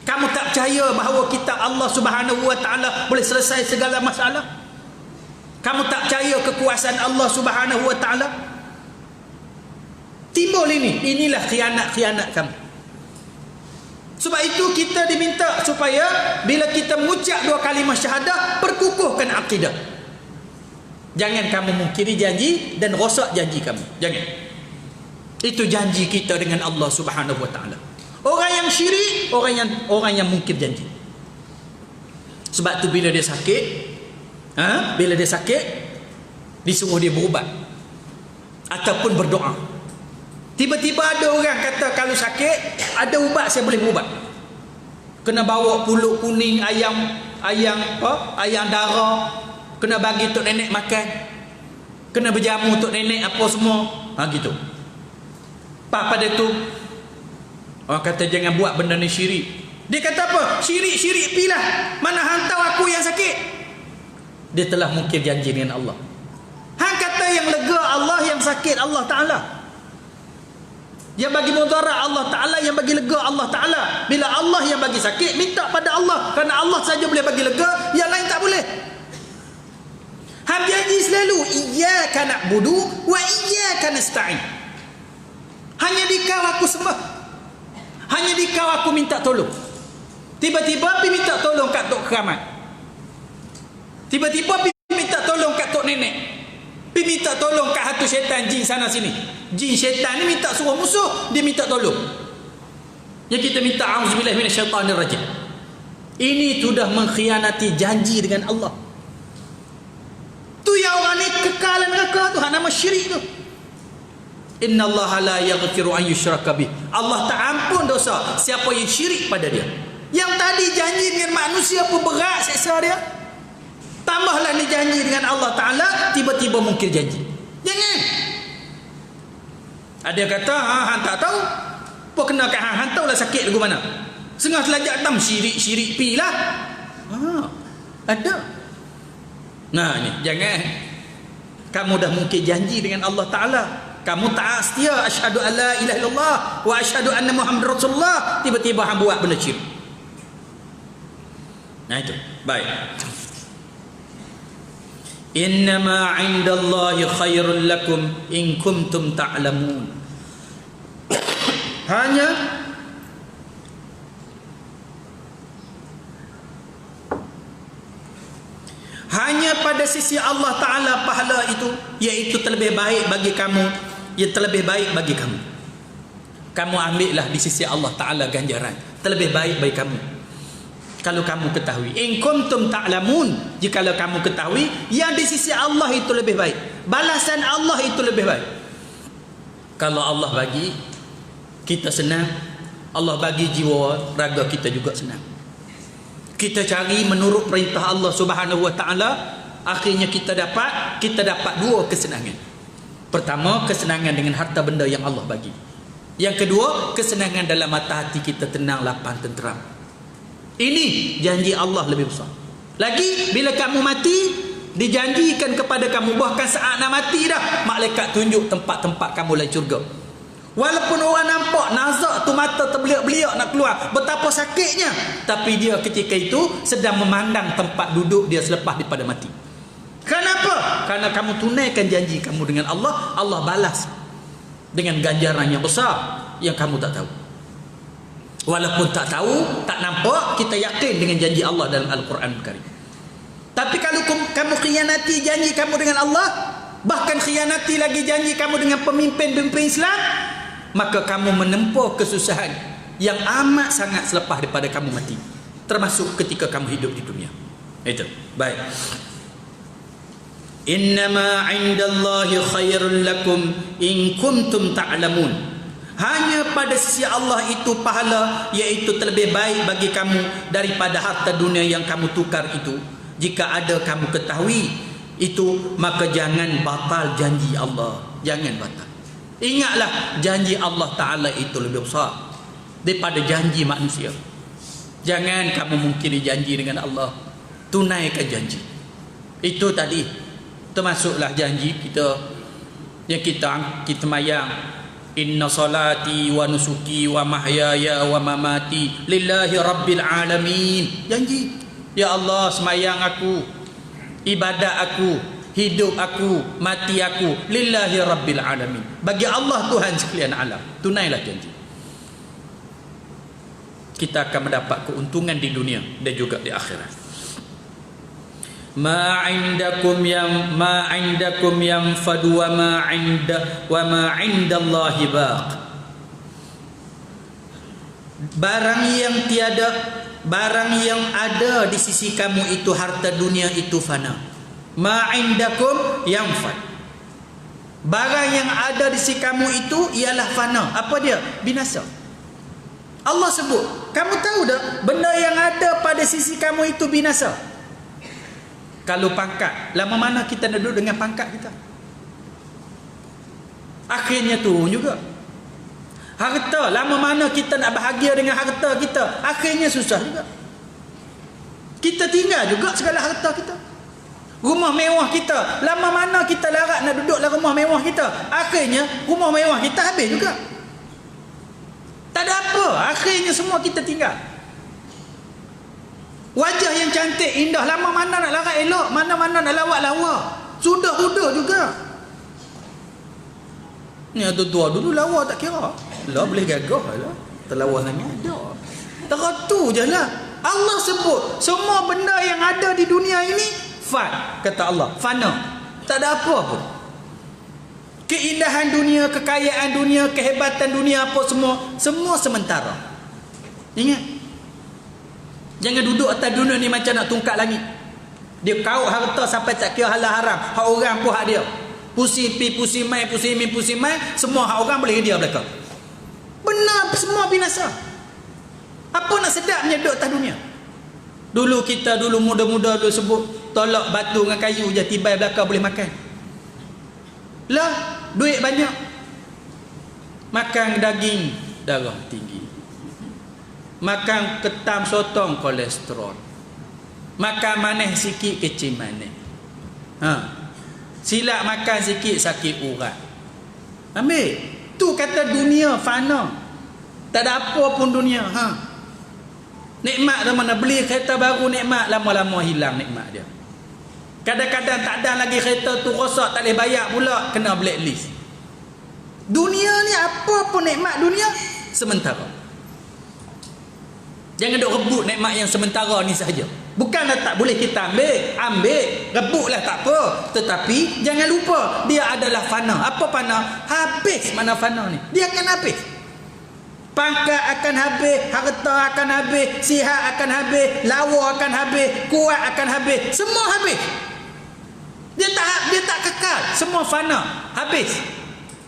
Kamu tak percaya bahawa kitab Allah Subhanahu wa taala boleh selesai segala masalah. Kamu tak percaya kekuasaan Allah Subhanahu wa taala. Timbul inilah khianat-khianat kamu. Sebab itu kita diminta supaya bila kita mengucap dua kalimah syahadah, perkukuhkan akidah. Jangan kamu mungkiri janji dan rosak janji kamu. Jangan. Itu janji kita dengan Allah Subhanahu wa taala. Orang yang syirik, orang yang mungkir janji. Sebab tu bila dia sakit, bila dia sakit, disuruh dia berubat ataupun berdoa. Tiba-tiba ada orang kata kalau sakit ada ubat saya boleh berubat. Kena bawa pulut kuning, ayam darah, kena bagi tok nenek makan, kena berjamu tok nenek apa semua, gitu. Pada tu orang kata jangan buat benda ni syirik. Dia kata apa? Syirik pilah. Mana hang tahu aku yang sakit? Dia telah mungkir janji dengan Allah. Hang kata yang lega Allah, yang sakit Allah Ta'ala. Yang bagi mudarat Allah Ta'ala, yang bagi lega Allah Ta'ala. Bila Allah yang bagi sakit, minta pada Allah. Kerana Allah saja boleh bagi lega, yang lain tak boleh. Hang janji selalu iyyaka na'budu wa iyyaka nasta'in. Hanya di kau aku sembah, hanya di kau aku minta tolong. Tiba-tiba pergi minta tolong kat tok keramat, tiba-tiba pergi minta tolong kat tok nenek, pergi minta tolong kat hatu syaitan, jin sana sini. Jin syaitan ni minta suruh musuh, dia minta tolong. Yang kita minta auzubillahi minasyaitanirrajim. Ini sudah mengkhianati janji dengan Allah. Tu yang orang ni kekal neraka tu, hak nama syirik tu. Innallaha la yaghfiru an yushraka bih. Allah tak ampun dosa siapa yang syirik pada dia. Yang tadi janji dengan manusia pun berat seksa dia, tambahlah ni janji dengan Allah Ta'ala, tiba-tiba mungkir janji. Jangan. Ada kata hang tak tahu, apa kena kat hang tahulah sakit lagu mana. Sengah selajak tam syirik pi lah. Ada. Nah ni jangan. Kamu dah mungkir janji dengan Allah Ta'ala. Kamu taat setia asyhadu alla ilaha illallah wa asyhadu anna Muhammad Rasulullah, tiba-tiba hang buat benda syirik. Nah itu. Baik. Innama 'indallahi khairul lakum in kuntum ta'lamun. Hanya pada sisi Allah Ta'ala pahala itu, iaitu terlebih baik bagi kamu, ia terlebih baik bagi kamu. Kamu ambillah di sisi Allah Ta'ala ganjaran terlebih baik bagi kamu. Kalau kamu ketahui, in kuntum ta'lamun, jikalau kamu ketahui yang di sisi Allah itu lebih baik, balasan Allah itu lebih baik. Kalau Allah bagi kita senang, Allah bagi jiwa raga kita juga senang. Kita cari menurut perintah Allah Subhanahu wa taala, akhirnya kita dapat dua kesenangan. Pertama, kesenangan dengan harta benda yang Allah bagi. Yang kedua, kesenangan dalam mata hati kita tenang, lapang, tenteram. Ini janji Allah lebih besar. Lagi bila kamu mati, dijanjikan kepada kamu bahkan saat nak mati dah, malaikat tunjuk tempat-tempat kamu dalam syurga. Walaupun orang nampak nazak tu mata terbeliak-beliak nak keluar, betapa sakitnya, tapi dia ketika itu sedang memandang tempat duduk dia selepas daripada mati. Kenapa? Karena kamu tunaikan janji kamu dengan Allah, Allah balas dengan ganjaran yang besar yang kamu tak tahu. Walaupun tak tahu, tak nampak, kita yakin dengan janji Allah dalam Al-Quran Karim. Tapi kalau kamu khianati janji kamu dengan Allah, bahkan khianati lagi janji kamu dengan pemimpin-pemimpin Islam, maka kamu menempuh kesusahan yang amat sangat selepas daripada kamu mati, termasuk ketika kamu hidup di dunia. Itu. Baik. Innama 'indallahi khairul lakum in kuntum ta'lamun. Hanya pada sisi Allah itu pahala, iaitu terlebih baik bagi kamu daripada harta dunia yang kamu tukar itu. Jika ada kamu ketahui itu, maka jangan batal janji Allah. Jangan batal. Ingatlah, janji Allah Ta'ala itu lebih besar daripada janji manusia. Jangan kamu mungkiri janji dengan Allah. Tunaikan janji. Itu tadi termasuklah janji kita yang kita mayang, inna salati wa nusuki wa mahyaya wa mamati lillahi rabbil alamin. Janji, ya Allah, semayang aku, ibadat aku, hidup aku, mati aku, lillahi rabbil alamin, bagi Allah Tuhan sekalian alam. Tunailah janji. Kita akan mendapat keuntungan di dunia dan juga di akhirat. Ma 'indakum yanfad wa ma 'indallahi baq. Barang yang ada di sisi kamu itu, harta dunia itu fana. Ma 'indakum yanfad. Barang yang ada di sisi kamu itu ialah fana. Apa dia? Binasa. Allah sebut, kamu tahu dah benda yang ada pada sisi kamu itu binasa. Kalau pangkat, lama mana kita duduk dengan pangkat kita? Akhirnya turun juga. Harta, lama mana kita nak bahagia dengan harta kita? Akhirnya susah juga. Kita tinggal juga segala harta kita. Rumah mewah kita, lama mana kita larat nak duduk dalam rumah mewah kita? Akhirnya rumah mewah kita habis juga. Tak ada apa, akhirnya semua kita tinggal. Wajah yang cantik, indah, lama mana nak larat elok, mana-mana nak lawak lawa, sudah juga. Ni ada tua dulu lawa tak kira. Lah boleh gagah lah. Terlawa sangat ada. Teratu je lah. Allah sebut semua benda yang ada di dunia ini fan, kata Allah, fana. Tak ada apa pun. Keindahan dunia, kekayaan dunia, kehebatan dunia, apa semua sementara. Ingat, jangan duduk atas dunia ni macam nak tungkat langit. Dia kau harta sampai tak kira halal haram. Hak orang pun hak dia. Pusing pi, pusing mai, semua hak orang boleh dia belakang. Benar, semua binasa. Apa nak sedapnya duduk atas dunia? Dulu kita muda-muda dulu sebut tolak batu dengan kayu je, tibai belakang boleh makan. Lah, duit banyak. Makan daging, darah tinggi. Makan ketam sotong, kolesterol. Makan manis sikit, kecil manis. Silap makan sikit, sakit urat. Ambil. Tu kata dunia fana. Tak ada apa pun dunia. Nikmat dah mana, beli kereta baru nikmat, lama-lama hilang nikmat dia. Kadang-kadang tak ada lagi kereta tu rosak, tak boleh bayar pula, kena blacklist. Dunia ni apa pun nikmat dunia sementara. Jangan duk rebut nikmat yang sementara ni sahaja. Bukanlah tak boleh kita ambil, rebutlah tak apa. Tetapi jangan lupa dia adalah fana. Apa fana? Habis. Mana fana ni? Dia akan habis. Pangkat akan habis, harta akan habis, sihat akan habis, lawa akan habis, kuat akan habis, semua habis. Dia tak kekal, semua fana, habis.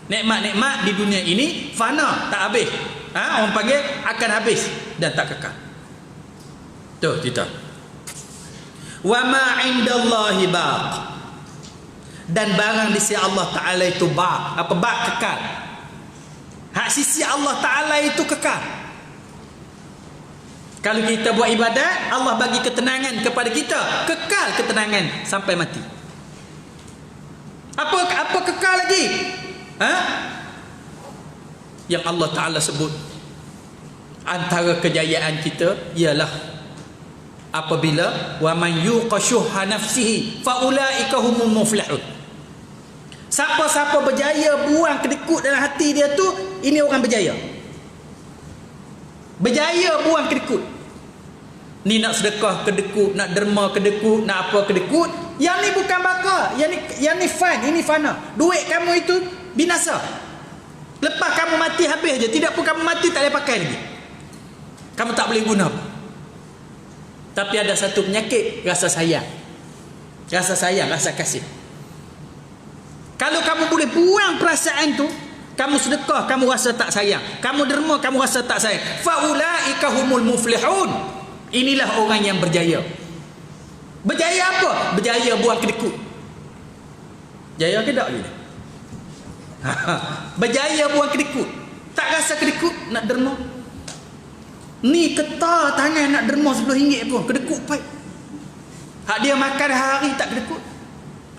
Nikmat-nikmat di dunia ini fana, tak habis. Orang panggil akan habis dan tak kekal. Tuh kita. Wa ma 'indallahi baq. Dan barang di sisi Allah Taala itu baq. Apa baq? Kekal. Hak sisi Allah Ta'ala itu kekal. Kalau kita buat ibadat, Allah bagi ketenangan kepada kita. Kekal ketenangan sampai mati. Apa kekal lagi? Yang Allah Ta'ala sebut, antara kejayaan kita ialah apabila wa man yuqa syuhha nafsihi fa ulaika humul muflihun. Siapa-siapa berjaya buang kedekut dalam hati dia tu, ini orang berjaya. Berjaya buang kedekut. Ni nak sedekah kedekut, nak derma kedekut, nak apa kedekut. Yang ni bukan bakar, yang ni fan, ini fana. Duit kamu itu binasa. Lepas kamu mati habis je. Tidak pun kamu mati tak boleh pakai lagi. Kamu tak boleh guna. Tapi ada satu penyakit, rasa sayang. Rasa sayang, rasa kasih. Kalau kamu boleh buang perasaan tu, Kamu sedekah, kamu rasa tak sayang. Kamu derma, kamu rasa tak sayang. Faulaika humul muflihun. Inilah orang yang berjaya. Berjaya apa? Berjaya buang kedekut. Jaya ke tak ni? Berjaya buang kedekut. Tak rasa kedekut nak derma. Ni ketar tangan nak derma RM10 pun kedekut pai. Hak dia makan hari tak kedekut.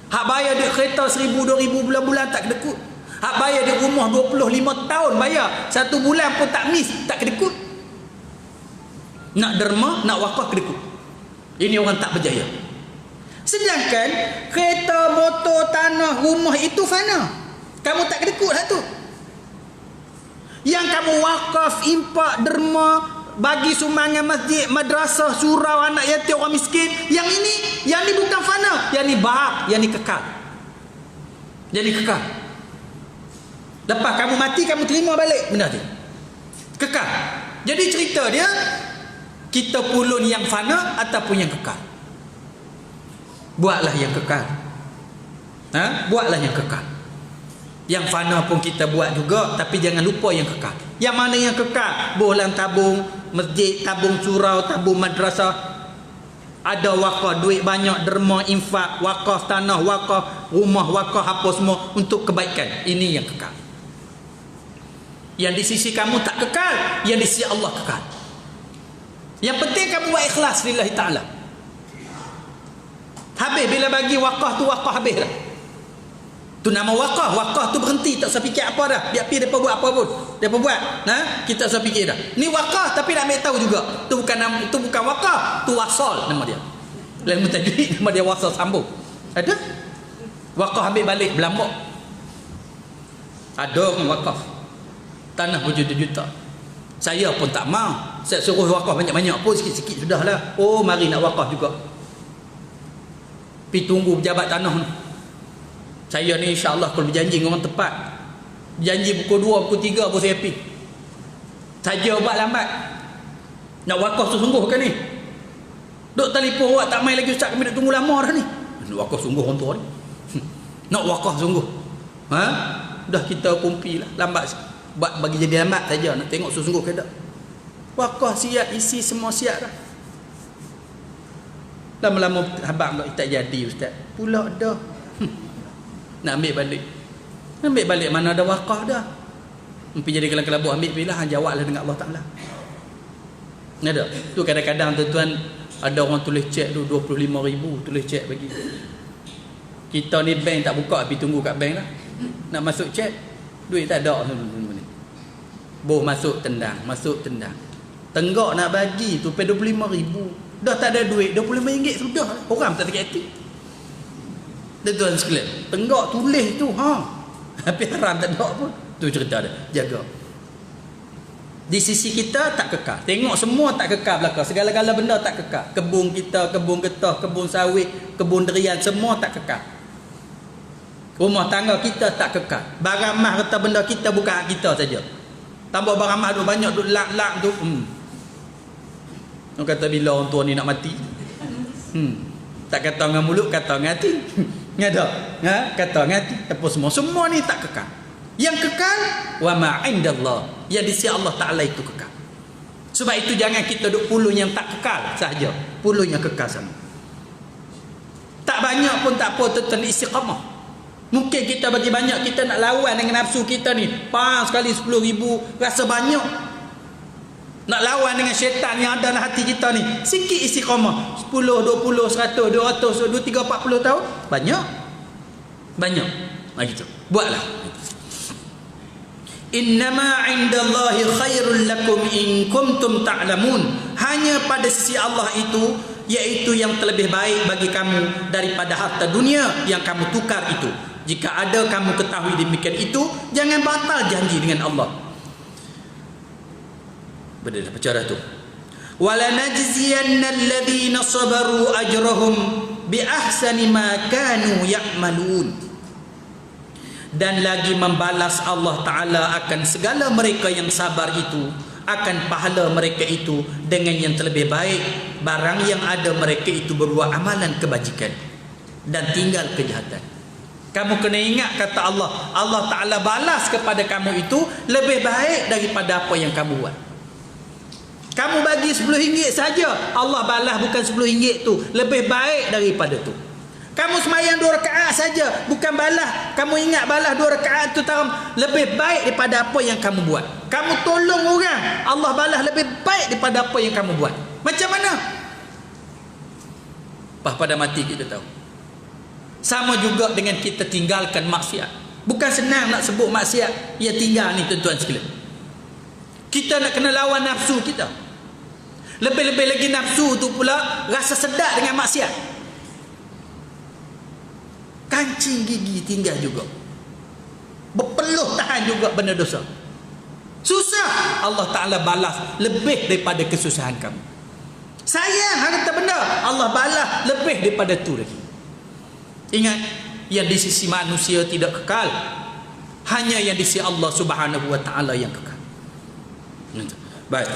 Hak bayar dia kereta 1,000 2,000 bulan-bulan tak kedekut. Hak bayar dia rumah 25 tahun bayar, 1 bulan pun tak miss, tak kedekut. Nak derma, nak wakaf kedekut. Ini orang tak berjaya. Sedangkan kereta, motor, tanah, rumah itu fana. Kamu tak kedekut lah tu. Yang kamu wakaf, impak, derma, bagi sumbangan masjid, madrasah, surau, anak yatim, orang miskin, yang ni bukan fana, yang ni bak, yang ni kekal. Yang ni kekal. Lepas kamu mati, kamu terima balik benda tu. Kekal. Jadi cerita dia, kita pulun yang fana ataupun yang kekal. Buatlah yang kekal. Buatlah yang kekal. Yang fana pun kita buat juga, tapi jangan lupa yang kekal. Yang mana yang kekal? Bohlang tabung masjid, tabung surau, tabung madrasah. Ada wakaf, duit banyak, derma, infak, wakaf tanah, wakaf rumah, wakaf apa semua untuk kebaikan. Ini yang kekal. Yang di sisi kamu tak kekal, yang di sisi Allah kekal. Yang penting kamu buat ikhlas lillahi ta'ala. Habis bila bagi wakaf tu, wakaf habis dah. Tu nama wakaf. Wakaf tu berhenti, tak usah fikir apa dah. Biar pergi depa buat apa pun. Depa buat. Kita tak usah fikir dah. Ni wakaf tapi nak ambil tahu juga. Tu bukan nama, tu bukan wakaf, tu wasal nama dia. Lain tajwid nama dia wasal sambung. Ada? Wakaf ambil balik berlambak. Ada orang wakaf. Tanah berjuta-juta. Saya pun tak mau. Saya suruh wakaf banyak-banyak pun sikit-sikit sudahlah. Oh, mari nak wakaf juga. Pergi tunggu pejabat tanah ni. Saya ni insya-Allah kalau berjanji dengan orang tepat. Janji pukul 2, pukul 3 pun saya pergi. Saja buat lambat. Nak wakaf sungguh kan ni? Duk telefon awak tak main lagi ustaz, kami nak tunggu lama dah ni. Nak wakaf sungguh orang tua ni. Nak wakaf sungguh. Dah kita kumpilah lambat. Buat bagi jadi lambat saja, nak tengok sungguh ke tak. Wakaf siap, isi semua siap dah. Lama-lama habang tak jadi ustaz. Pula dah. Nak ambil balik. Ambil balik mana ada wakaf dah. Mungkin jadi kelabu ambil bila jawablah dengan Allah Taala. Ada. Tu kadang-kadang tuan-tuan ada orang tulis cek tu 25,000 tulis cek bagi. Kita ni bank tak buka, pergi tunggu kat bank lah. Nak masuk cek, duit tak ada. Boh masuk tendang. Tenggak nak bagi tu pe 25,000. Dah tak ada duit, RM25 sudah. Orang tak sakit hati. Tuan sekalian, tenggak tulis tu tapi haram tak ada pun. Tu cerita dia. Jaga. Di sisi kita tak kekal. Tengok semua tak kekal belaka. Segala-gala benda tak kekal. Kebun kita, kebun getah, kebun sawit, kebun durian, semua tak kekal. Rumah tangga kita tak kekal. Barang mah harta benda kita bukan hak kita saja. Tambah barang mah duk banyak, duk lak-lak tu. Orang kata bila orang tua ni nak mati. Tak kata dengan mulut, kata dengan hati. Ngada? Kata dengan hati. Apa semua ni tak kekal. Yang kekal wa ma indallah. Yang di sisi Allah Taala itu kekal. Sebab itu jangan kita duk pulun yang tak kekal sahaja. Pulun yang kekal sama. Tak banyak pun tak apa, tetap istiqamah. Mungkin kita bagi banyak, kita nak lawan dengan nafsu kita ni. Sekali 10,000 rasa banyak. Nak lawan dengan syaitan yang ada dalam hati kita ni. Sikit istiqamah. 10, 20, 100, 200, 2, 3, 40 tahun. Banyak. Gitu. Buatlah. Innama indallahi khairul lakum in kuntum ta'lamun. Hanya pada sisi Allah itu, iaitu yang terlebih baik bagi kamu daripada harta dunia yang kamu tukar itu. Jika ada kamu ketahui demikian itu, jangan batal janji dengan Allah. Benar bicara tu. Wala najziyanna alladhina sabaru ajrahum bi ahsani ma kanu ya'malun. Dan lagi membalas Allah Taala akan segala mereka yang sabar itu, akan pahala mereka itu dengan yang terlebih baik barang yang ada mereka itu berbuat amalan kebajikan dan tinggal kejahatan. Kamu kena ingat kata Allah. Allah Ta'ala balas kepada kamu itu lebih baik daripada apa yang kamu buat. Kamu bagi RM10 saja, Allah balas bukan RM10 tu, lebih baik daripada tu. Kamu semayang 2 rakaat saja, bukan balas, kamu ingat balas 2 rakaat tu lebih baik daripada apa yang kamu buat. Kamu tolong orang, Allah balas lebih baik daripada apa yang kamu buat. Macam mana? Pada mati kita tahu. Sama juga dengan kita tinggalkan maksiat. Bukan senang nak sebut maksiat, ia tinggal ni tuan-tuan sekalian. Kita nak kena lawan nafsu kita. Lebih-lebih lagi nafsu tu pula rasa sedap dengan maksiat. Kancing gigi tinggal juga. Berpeluh tahan juga benda dosa. Susah, Allah Ta'ala balas lebih daripada kesusahan kamu. Sayang harta benda, Allah balas lebih daripada tu lagi. Ingat, yang di sisi manusia tidak kekal, hanya yang di sisi Allah Subhanahu wa Ta'ala yang kekal. Baik.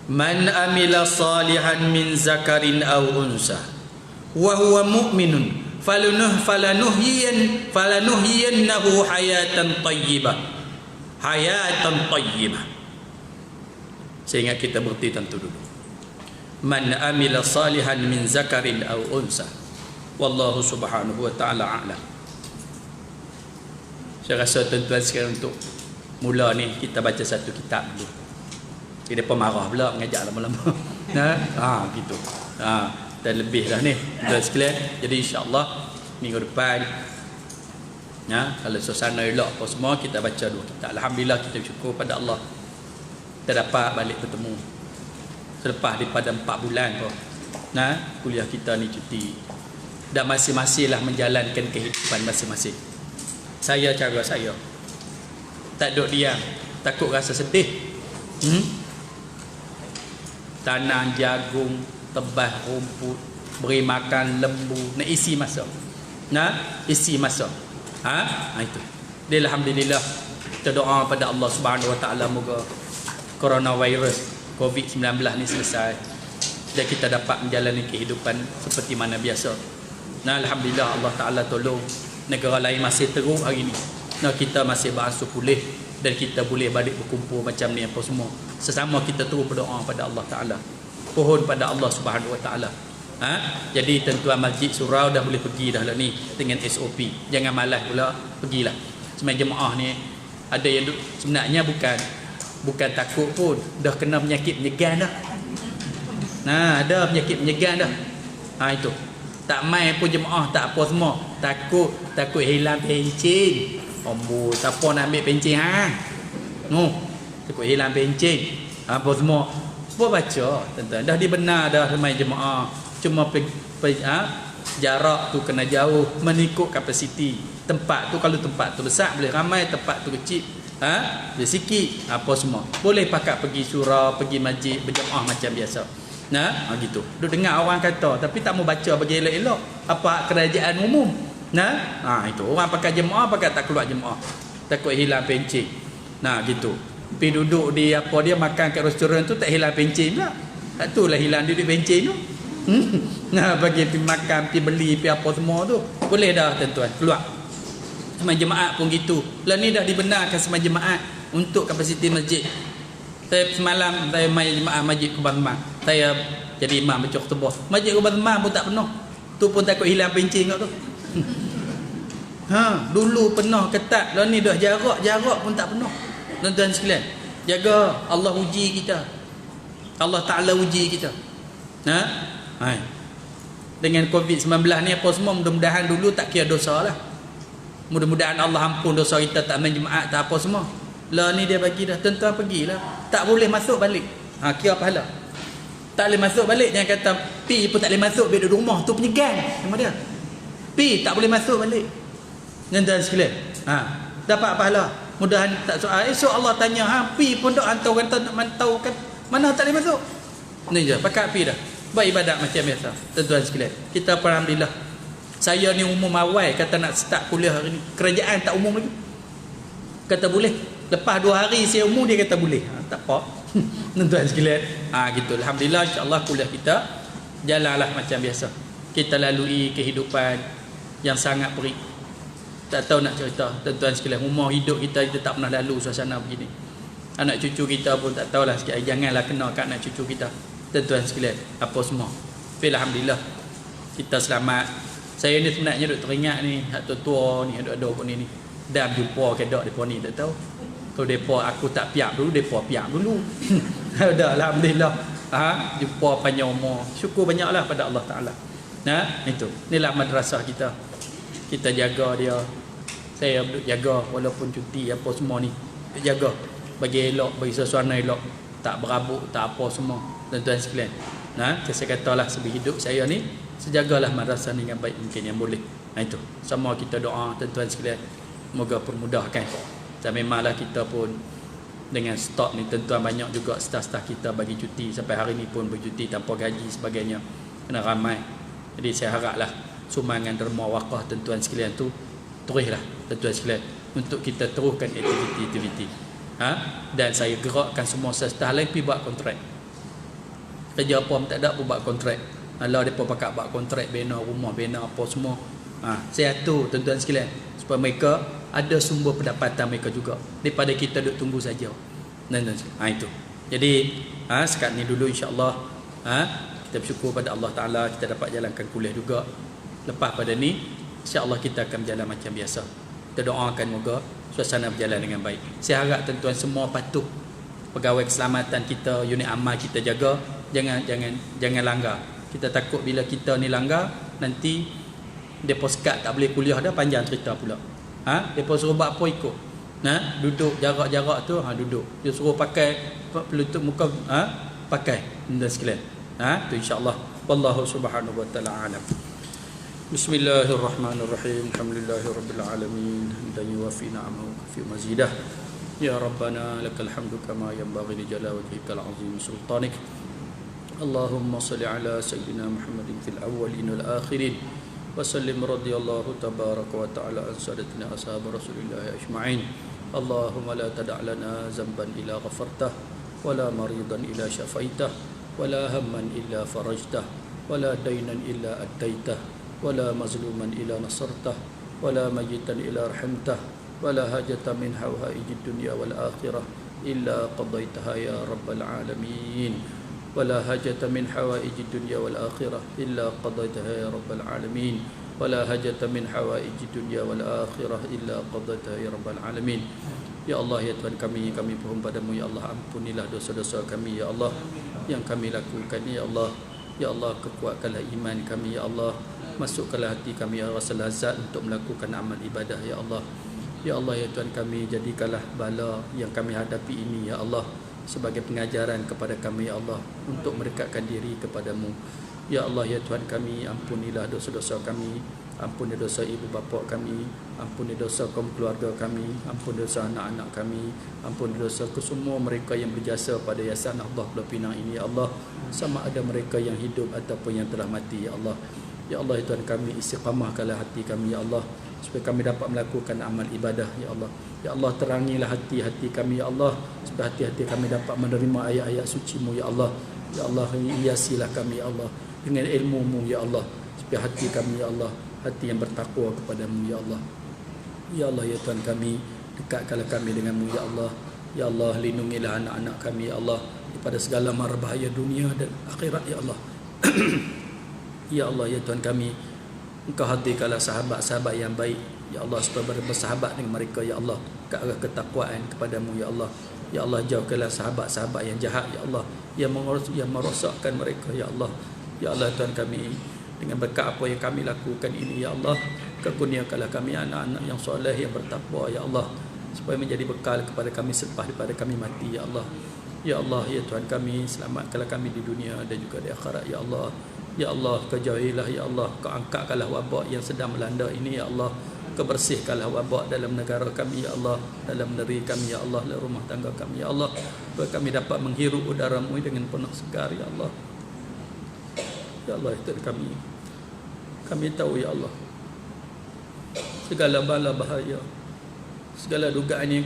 Man amila salihan min zakarin aw unsa wa huwa mu'minun falanuhyiyannahu hayatan tayyibah. Hayatan tayyibah. Sehingga kita berhenti tentu dulu. Man amila salihan min zakarin aw unsa wallahu subhanahu wa ta'ala a'lam. Saya rasa tuan-tuan sekarang untuk mula ni kita baca satu kitab dulu. Dia pun marah pula mengajak lama-lama. Gitu. Dan lebih dah ni tuan sekalian. Jadi insya-Allah minggu depan kalau suasana elok apa semua kita baca dua kitab. Alhamdulillah kita bersyukur pada Allah. Kita dapat balik bertemu selepas daripada 4 bulan kau. Kuliah kita ni cuti. Dan masing-masinglah menjalankan kehidupan masing-masing. Saya cara saya. Tak duduk diam, takut rasa sedih. Tanam jagung, tebas rumput, beri makan lembu, nak isi masa. Isi masa. Itu. Dia alhamdulillah kita doa pada Allah Subhanahu wa Ta'ala moga coronavirus COVID-19 ni selesai dan kita dapat menjalani kehidupan seperti mana biasa. Alhamdulillah Allah Ta'ala tolong negara lain masih teruk hari ni. Kita masih beransur pulih dan kita boleh balik berkumpul macam ni apa semua. Sesama kita terus berdoa pada Allah Ta'ala. Pohon pada Allah Subhanahu wa Ta'ala. Jadi tuan-tuan masjid surau dah boleh pergi dah lah ni dengan SOP. Jangan malas pula, pergilah. Sebenarnya jemaah ni ada yang sebenarnya bukan takut pun, dah kena penyakit menyegan dah. Ada penyakit menyegan dah. Itu. Tak main pun jemaah tak apa semua. Takut hilang pencen. Siapa nak ambil pencen takut hilang pencen. Apa semua. Apa baca tuan-tuan. Dah dibenar dah ramai jemaah. Cuma jarak tu kena jauh mengikut kapasiti. Tempat tu kalau tempat tu besar boleh ramai, tempat tu kecil boleh sikit. Apa semua. Boleh pakat pergi surau, pergi masjid, berjemaah macam biasa. Gitu. Duk dengar orang kata tapi tak mau baca bagi elok-elok apa kerajaan umum. Itu orang pakai jemaah pakai tak keluar jemaah. Takut hilang pencen. Gitu. Pergi duduk di apa dia makan kat restoran tu tak hilang pencen pula. Tak tulah hilang duduk pencen tu. Bagi pergi makan, pergi beli, pergi apa semua tu. Boleh dah tuan-tuan keluar. Semua jemaah pun gitu. Lah ni dah dibenarkan semua jemaah untuk kapasiti masjid. Saya semalam saya main jemaah masjid Kubah. Saya jadi imam baca khutbah. Masjid Kubah pun tak penuh. Tu pun takut hilang pencen kat tu. Dulu penuh ketat. Lah ni dah jarak pun tak penuh. Tuan-tuan sekalian, jaga. Allah uji kita. Allah Ta'ala uji kita. Dengan COVID-19 ni apa semua, mudah-mudahan dulu tak kira dosa lah. Mudah-mudahan Allah ampun dosa kita, tak main jemaah, tak apa semua. Lah ni dia bagi dah, tuan-tuan pergilah. Tak boleh masuk balik. Kira pahala. Tak boleh masuk balik. Jangan kata pi pun tak boleh masuk, biar duduk rumah tu penyegan sama dia. Pi tak boleh masuk balik. Tuan-tuan sekalian, dapat pahala. Mudahan tak soal. Esok Allah tanya, pi pun dok hantar orang nak mantau kan mana tak boleh masuk. Ni je, pakat pi dah. Buat ibadat macam biasa. Tuan-tuan sekalian, kita alhamdulillah. Saya ni umum awal kata nak start kuliah hari ni. Kerajaan tak umum lagi. Kata boleh. Lepas 2 hari saya umum dia kata boleh. Tak apa. Tuan-tuan sekalian. Gitu. Alhamdulillah insya-Allah kuliah kita jalanlah macam biasa. Kita lalui kehidupan yang sangat perik. Tak tahu nak cerita, tuan-tuan sekalian, rumah hidup kita tak pernah lalu suasana begini. Anak cucu kita pun tak tahulah sikit, janganlah kena kat anak cucu kita. Tuan-tuan sekalian, apa semua. Tapi alhamdulillah kita selamat. Saya ni sebenarnya duk teringat ni, hak tua-tua ni, ada pun ni. Dah jumpa ke dak depa ni tak tahu. Kalau depa aku tak piak dulu, depa piak dulu. Dah alhamdulillah. Jumpa panjang umur. Syukur banyaklah pada Allah Taala. Itu. Inilah madrasah kita. Kita jaga dia. Saya duk jaga walaupun cuti apa semua ni. Jaga bagi elok, bagi suasana elok, tak berabuk, tak apa semua. Tuan-tuan sekalian. Saya katalah sebelum hidup saya ni, sejagalah madrasah ni dengan baik mungkin yang boleh. Itu. Sama kita doa tuan-tuan sekalian. Moga permudahkan. Dan memanglah kita pun dengan stok ni tuan-tuan banyak juga staf-staf kita bagi cuti sampai hari ni pun bercuti tanpa gaji sebagainya. Kena ramai. Jadi saya haraplah sumbangan derma wakaf tuan-tuan sekalian tu teruslah tuan-tuan sekalian untuk kita teruskan aktiviti-aktiviti. Dan saya gerakkan semua staf lain pergi buat kontrak. Kerja apa pun tak ada pun buat kontrak. Kalau depa pakat buat kontrak bina rumah, bina apa semua. Saya atur tuan-tuan sekalian supaya mereka ada sumber pendapatan mereka juga daripada kita duk tunggu saja. Itu. Jadi sekat ni dulu insya-Allah kita bersyukur pada Allah Taala kita dapat jalankan kuliah juga. Lepas pada ni insya-Allah kita akan berjalan macam biasa. Kita doakan moga suasana berjalan dengan baik. Saya harap tuan-tuan semua patuh pegawai keselamatan kita, unit amal kita jaga, jangan langgar. Kita takut bila kita ni langgar nanti depa sekat tak boleh kuliah dah, panjang cerita pula. Depa suruh buat apa ikut. Duduk jarak-jarak tu duduk. Dia suruh pakai pelutup muka pakai benda sekalian. Tu insya-Allah. Wallahu subhanahu wa taala alam. Bismillahirrahmanirrahim. Alhamdulillahirabbil alamin. Dan yuwafi ni'amahu fi mazidah. Ya Rabbana lakal hamdu kama yanbaghi li jalali wajhikal azim sultanik. Allahumma salli ala sayyidina Muhammadin fil awwalin wal akhirin. وسلم رضي الله تبارك وتعالى عن سادتنا أصحاب رسول الله أجمعين. اللهم لا تدع لنا ذنبا إلا غفرته ولا مريضا إلا شفيته ولا هما إلا فرجته ولا دينا إلا أديته ولا مظلوما إلا نصرته ولا ميتا إلا رحمته ولا حاجة من حوائج الدنيا والآخرة إلا قضيتها يا رب العالمين ولا حاجة من حوائج الدنيا والآخرة إلا قضيتها يا رب العالمين ولا حاجة من حوائج الدنيا والآخرة إلا قضيتها يا رب العالمين. Ya Allah, ya Tuhan kami mohon padamu ya Allah, ampunilah dosa-dosa kami ya Allah yang kami lakukan ya Allah. Ya Allah, kekuatkanlah iman kami ya Allah, masukkanlah hati kami ya rasa lazat untuk melakukan amal ibadah ya Allah. Ya Allah, ya Tuhan kami, jadikanlah bala yang kami hadapi ini ya Allah sebagai pengajaran kepada kami ya Allah untuk mendekatkan diri kepadamu. Ya Allah, ya Tuhan kami, ampunilah dosa-dosa kami, ampuni dosa ibu bapa kami, ampuni dosa kaum keluarga kami, ampuni dosa anak-anak kami, ampuni dosa kesemua mereka yang berjasa pada Yayasan Allah Pulau Pinang ini ya Allah, sama ada mereka yang hidup ataupun yang telah mati ya Allah. Ya Allah, ya Tuhan kami, istiqamahkanlah hati kami ya Allah supaya kami dapat melakukan amal ibadah ya Allah. Ya Allah, terangilah hati-hati kami ya Allah supaya hati-hati kami dapat menerima ayat-ayat suci-Mu ya Allah. Ya Allah, hiasilah kami ya Allah dengan ilmu-Mu ya Allah supaya hati kami ya Allah hati yang bertakwa kepadamu ya Allah. Ya Allah, ya Tuhan kami, dekatkanlah kami denganmu ya Allah. Ya Allah, lindungilah anak-anak kami ya Allah daripada segala mara bahaya dunia dan akhirat ya Allah. Ya Allah, ya Tuhan kami, Engkau hadirkanlah sahabat-sahabat yang baik ya Allah supaya bersahabat dengan mereka ya Allah ke arah ketakwaan kepadamu ya Allah. Ya Allah, jauhkanlah sahabat-sahabat yang jahat ya Allah, yang merosakkan mereka ya Allah. Ya Allah, Tuhan kami, dengan berkat apa yang kami lakukan ini ya Allah, kurniakanlah kami anak-anak yang soleh yang bertakwa ya Allah supaya menjadi bekal kepada kami selepas daripada kami mati ya Allah. Ya Allah, ya Tuhan kami, selamatkanlah kami di dunia dan juga di akhirat ya Allah. Ya Allah, kejauhilah ya Allah, Kau angkatkanlah wabak yang sedang melanda ini ya Allah. Kau bersihkanlah wabak dalam negara kami ya Allah, dalam negeri kami ya Allah, dalam rumah tangga kami ya Allah, supaya kami dapat menghirup udara-Mu dengan penuh segar ya Allah. Ya Allah, itu kami tahu ya Allah segala bala bahaya, segala dugaan yang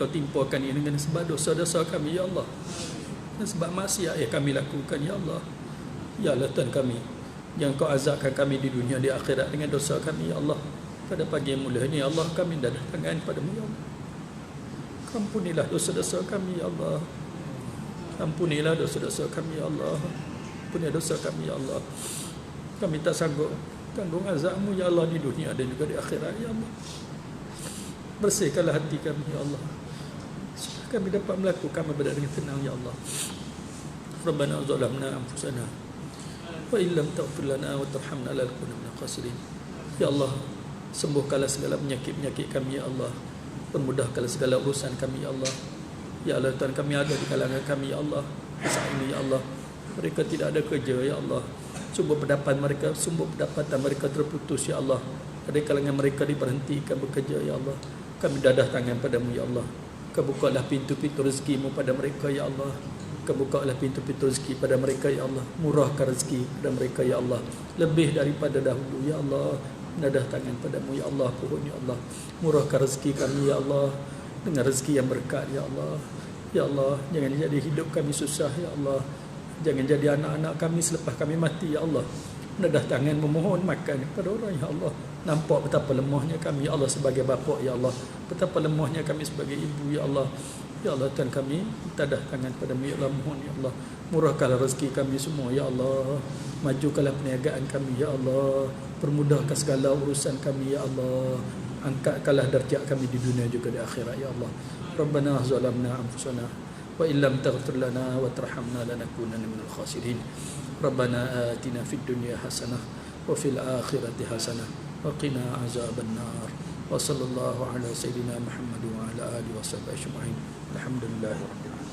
Kau timpakan ini dengan sebab dosa-dosa kami ya Allah, dan sebab maksiat yang kami lakukan ya Allah. Ya Allah, Tuhan kami, Jangan kau azabkan kami di dunia, di akhirat dengan dosa kami ya Allah. Pada pagi yang mulia ini ya Allah, kami dah tangan padamu ya Allah. Ampunilah dosa-dosa kami ya Allah. Ampunilah dosa-dosa kami ya Allah. Ampunilah dosa kami ya Allah. Kami tak sanggup tanggung azabmu ya Allah di dunia dan juga di akhirat ya Allah. Bersihkanlah hati kami ya Allah, supaya kami dapat melakukan ibadat dengan tenang ya Allah. Rabbana zalamna anfusana wa illam taghfir lana wa tarhamna lanakunanna minal khasirin. Ya Allah, sembuhkanlah segala penyakit-penyakit kami ya Allah. Permudahkanlah segala urusan kami ya Allah. Ya Allah, Tuhan kami ada di kalangan kami ya Allah. Saat ini ya Allah, mereka tidak ada kerja ya Allah. Sumber pendapatan mereka terputus ya Allah. Ada kalangan mereka diberhentikan bekerja ya Allah. Kami dadah tangan padamu ya Allah. Kebukalah pintu-pintu rezekimu pada mereka ya Allah. Kebukalah pintu-pintu rezeki pada mereka ya Allah. Murahkan rezeki pada mereka ya Allah, lebih daripada dahulu ya Allah. Dadah tangan padamu ya Allah, pohon ya Allah. Murahkan rezeki kami ya Allah, dengan rezeki yang berkat ya Allah. Ya Allah, jangan jadi hidup kami susah ya Allah. Jangan jadi anak-anak kami selepas kami mati ya Allah. Dadah tangan memohon makan kepada orang ya Allah. Nampak betapa lemahnya kami ya Allah sebagai bapa ya Allah. Betapa lemahnya kami sebagai ibu ya Allah. Ya Allah, Tuhan kami dadah tangan padamu ya Allah, mohon ya Allah. Murahkanlah rezeki kami semua ya Allah. Majukanlah perniagaan kami ya Allah. Permudahkan segala urusan kami ya Allah. Angkatkanlah darjat kami di dunia juga di akhirat ya Allah. Rabbana zalamna anfusana wa illam taghfir lana wa tarhamna lanakunanna minal khasirin. Rabbana atina fid dunya hasanah wa fil akhirati hasanah wa qina azaban nar. Wa sallallahu ala sayyidina Muhammad wa ala alihi wa sahbihi ajma'in. Alhamdulillahirabbil alamin.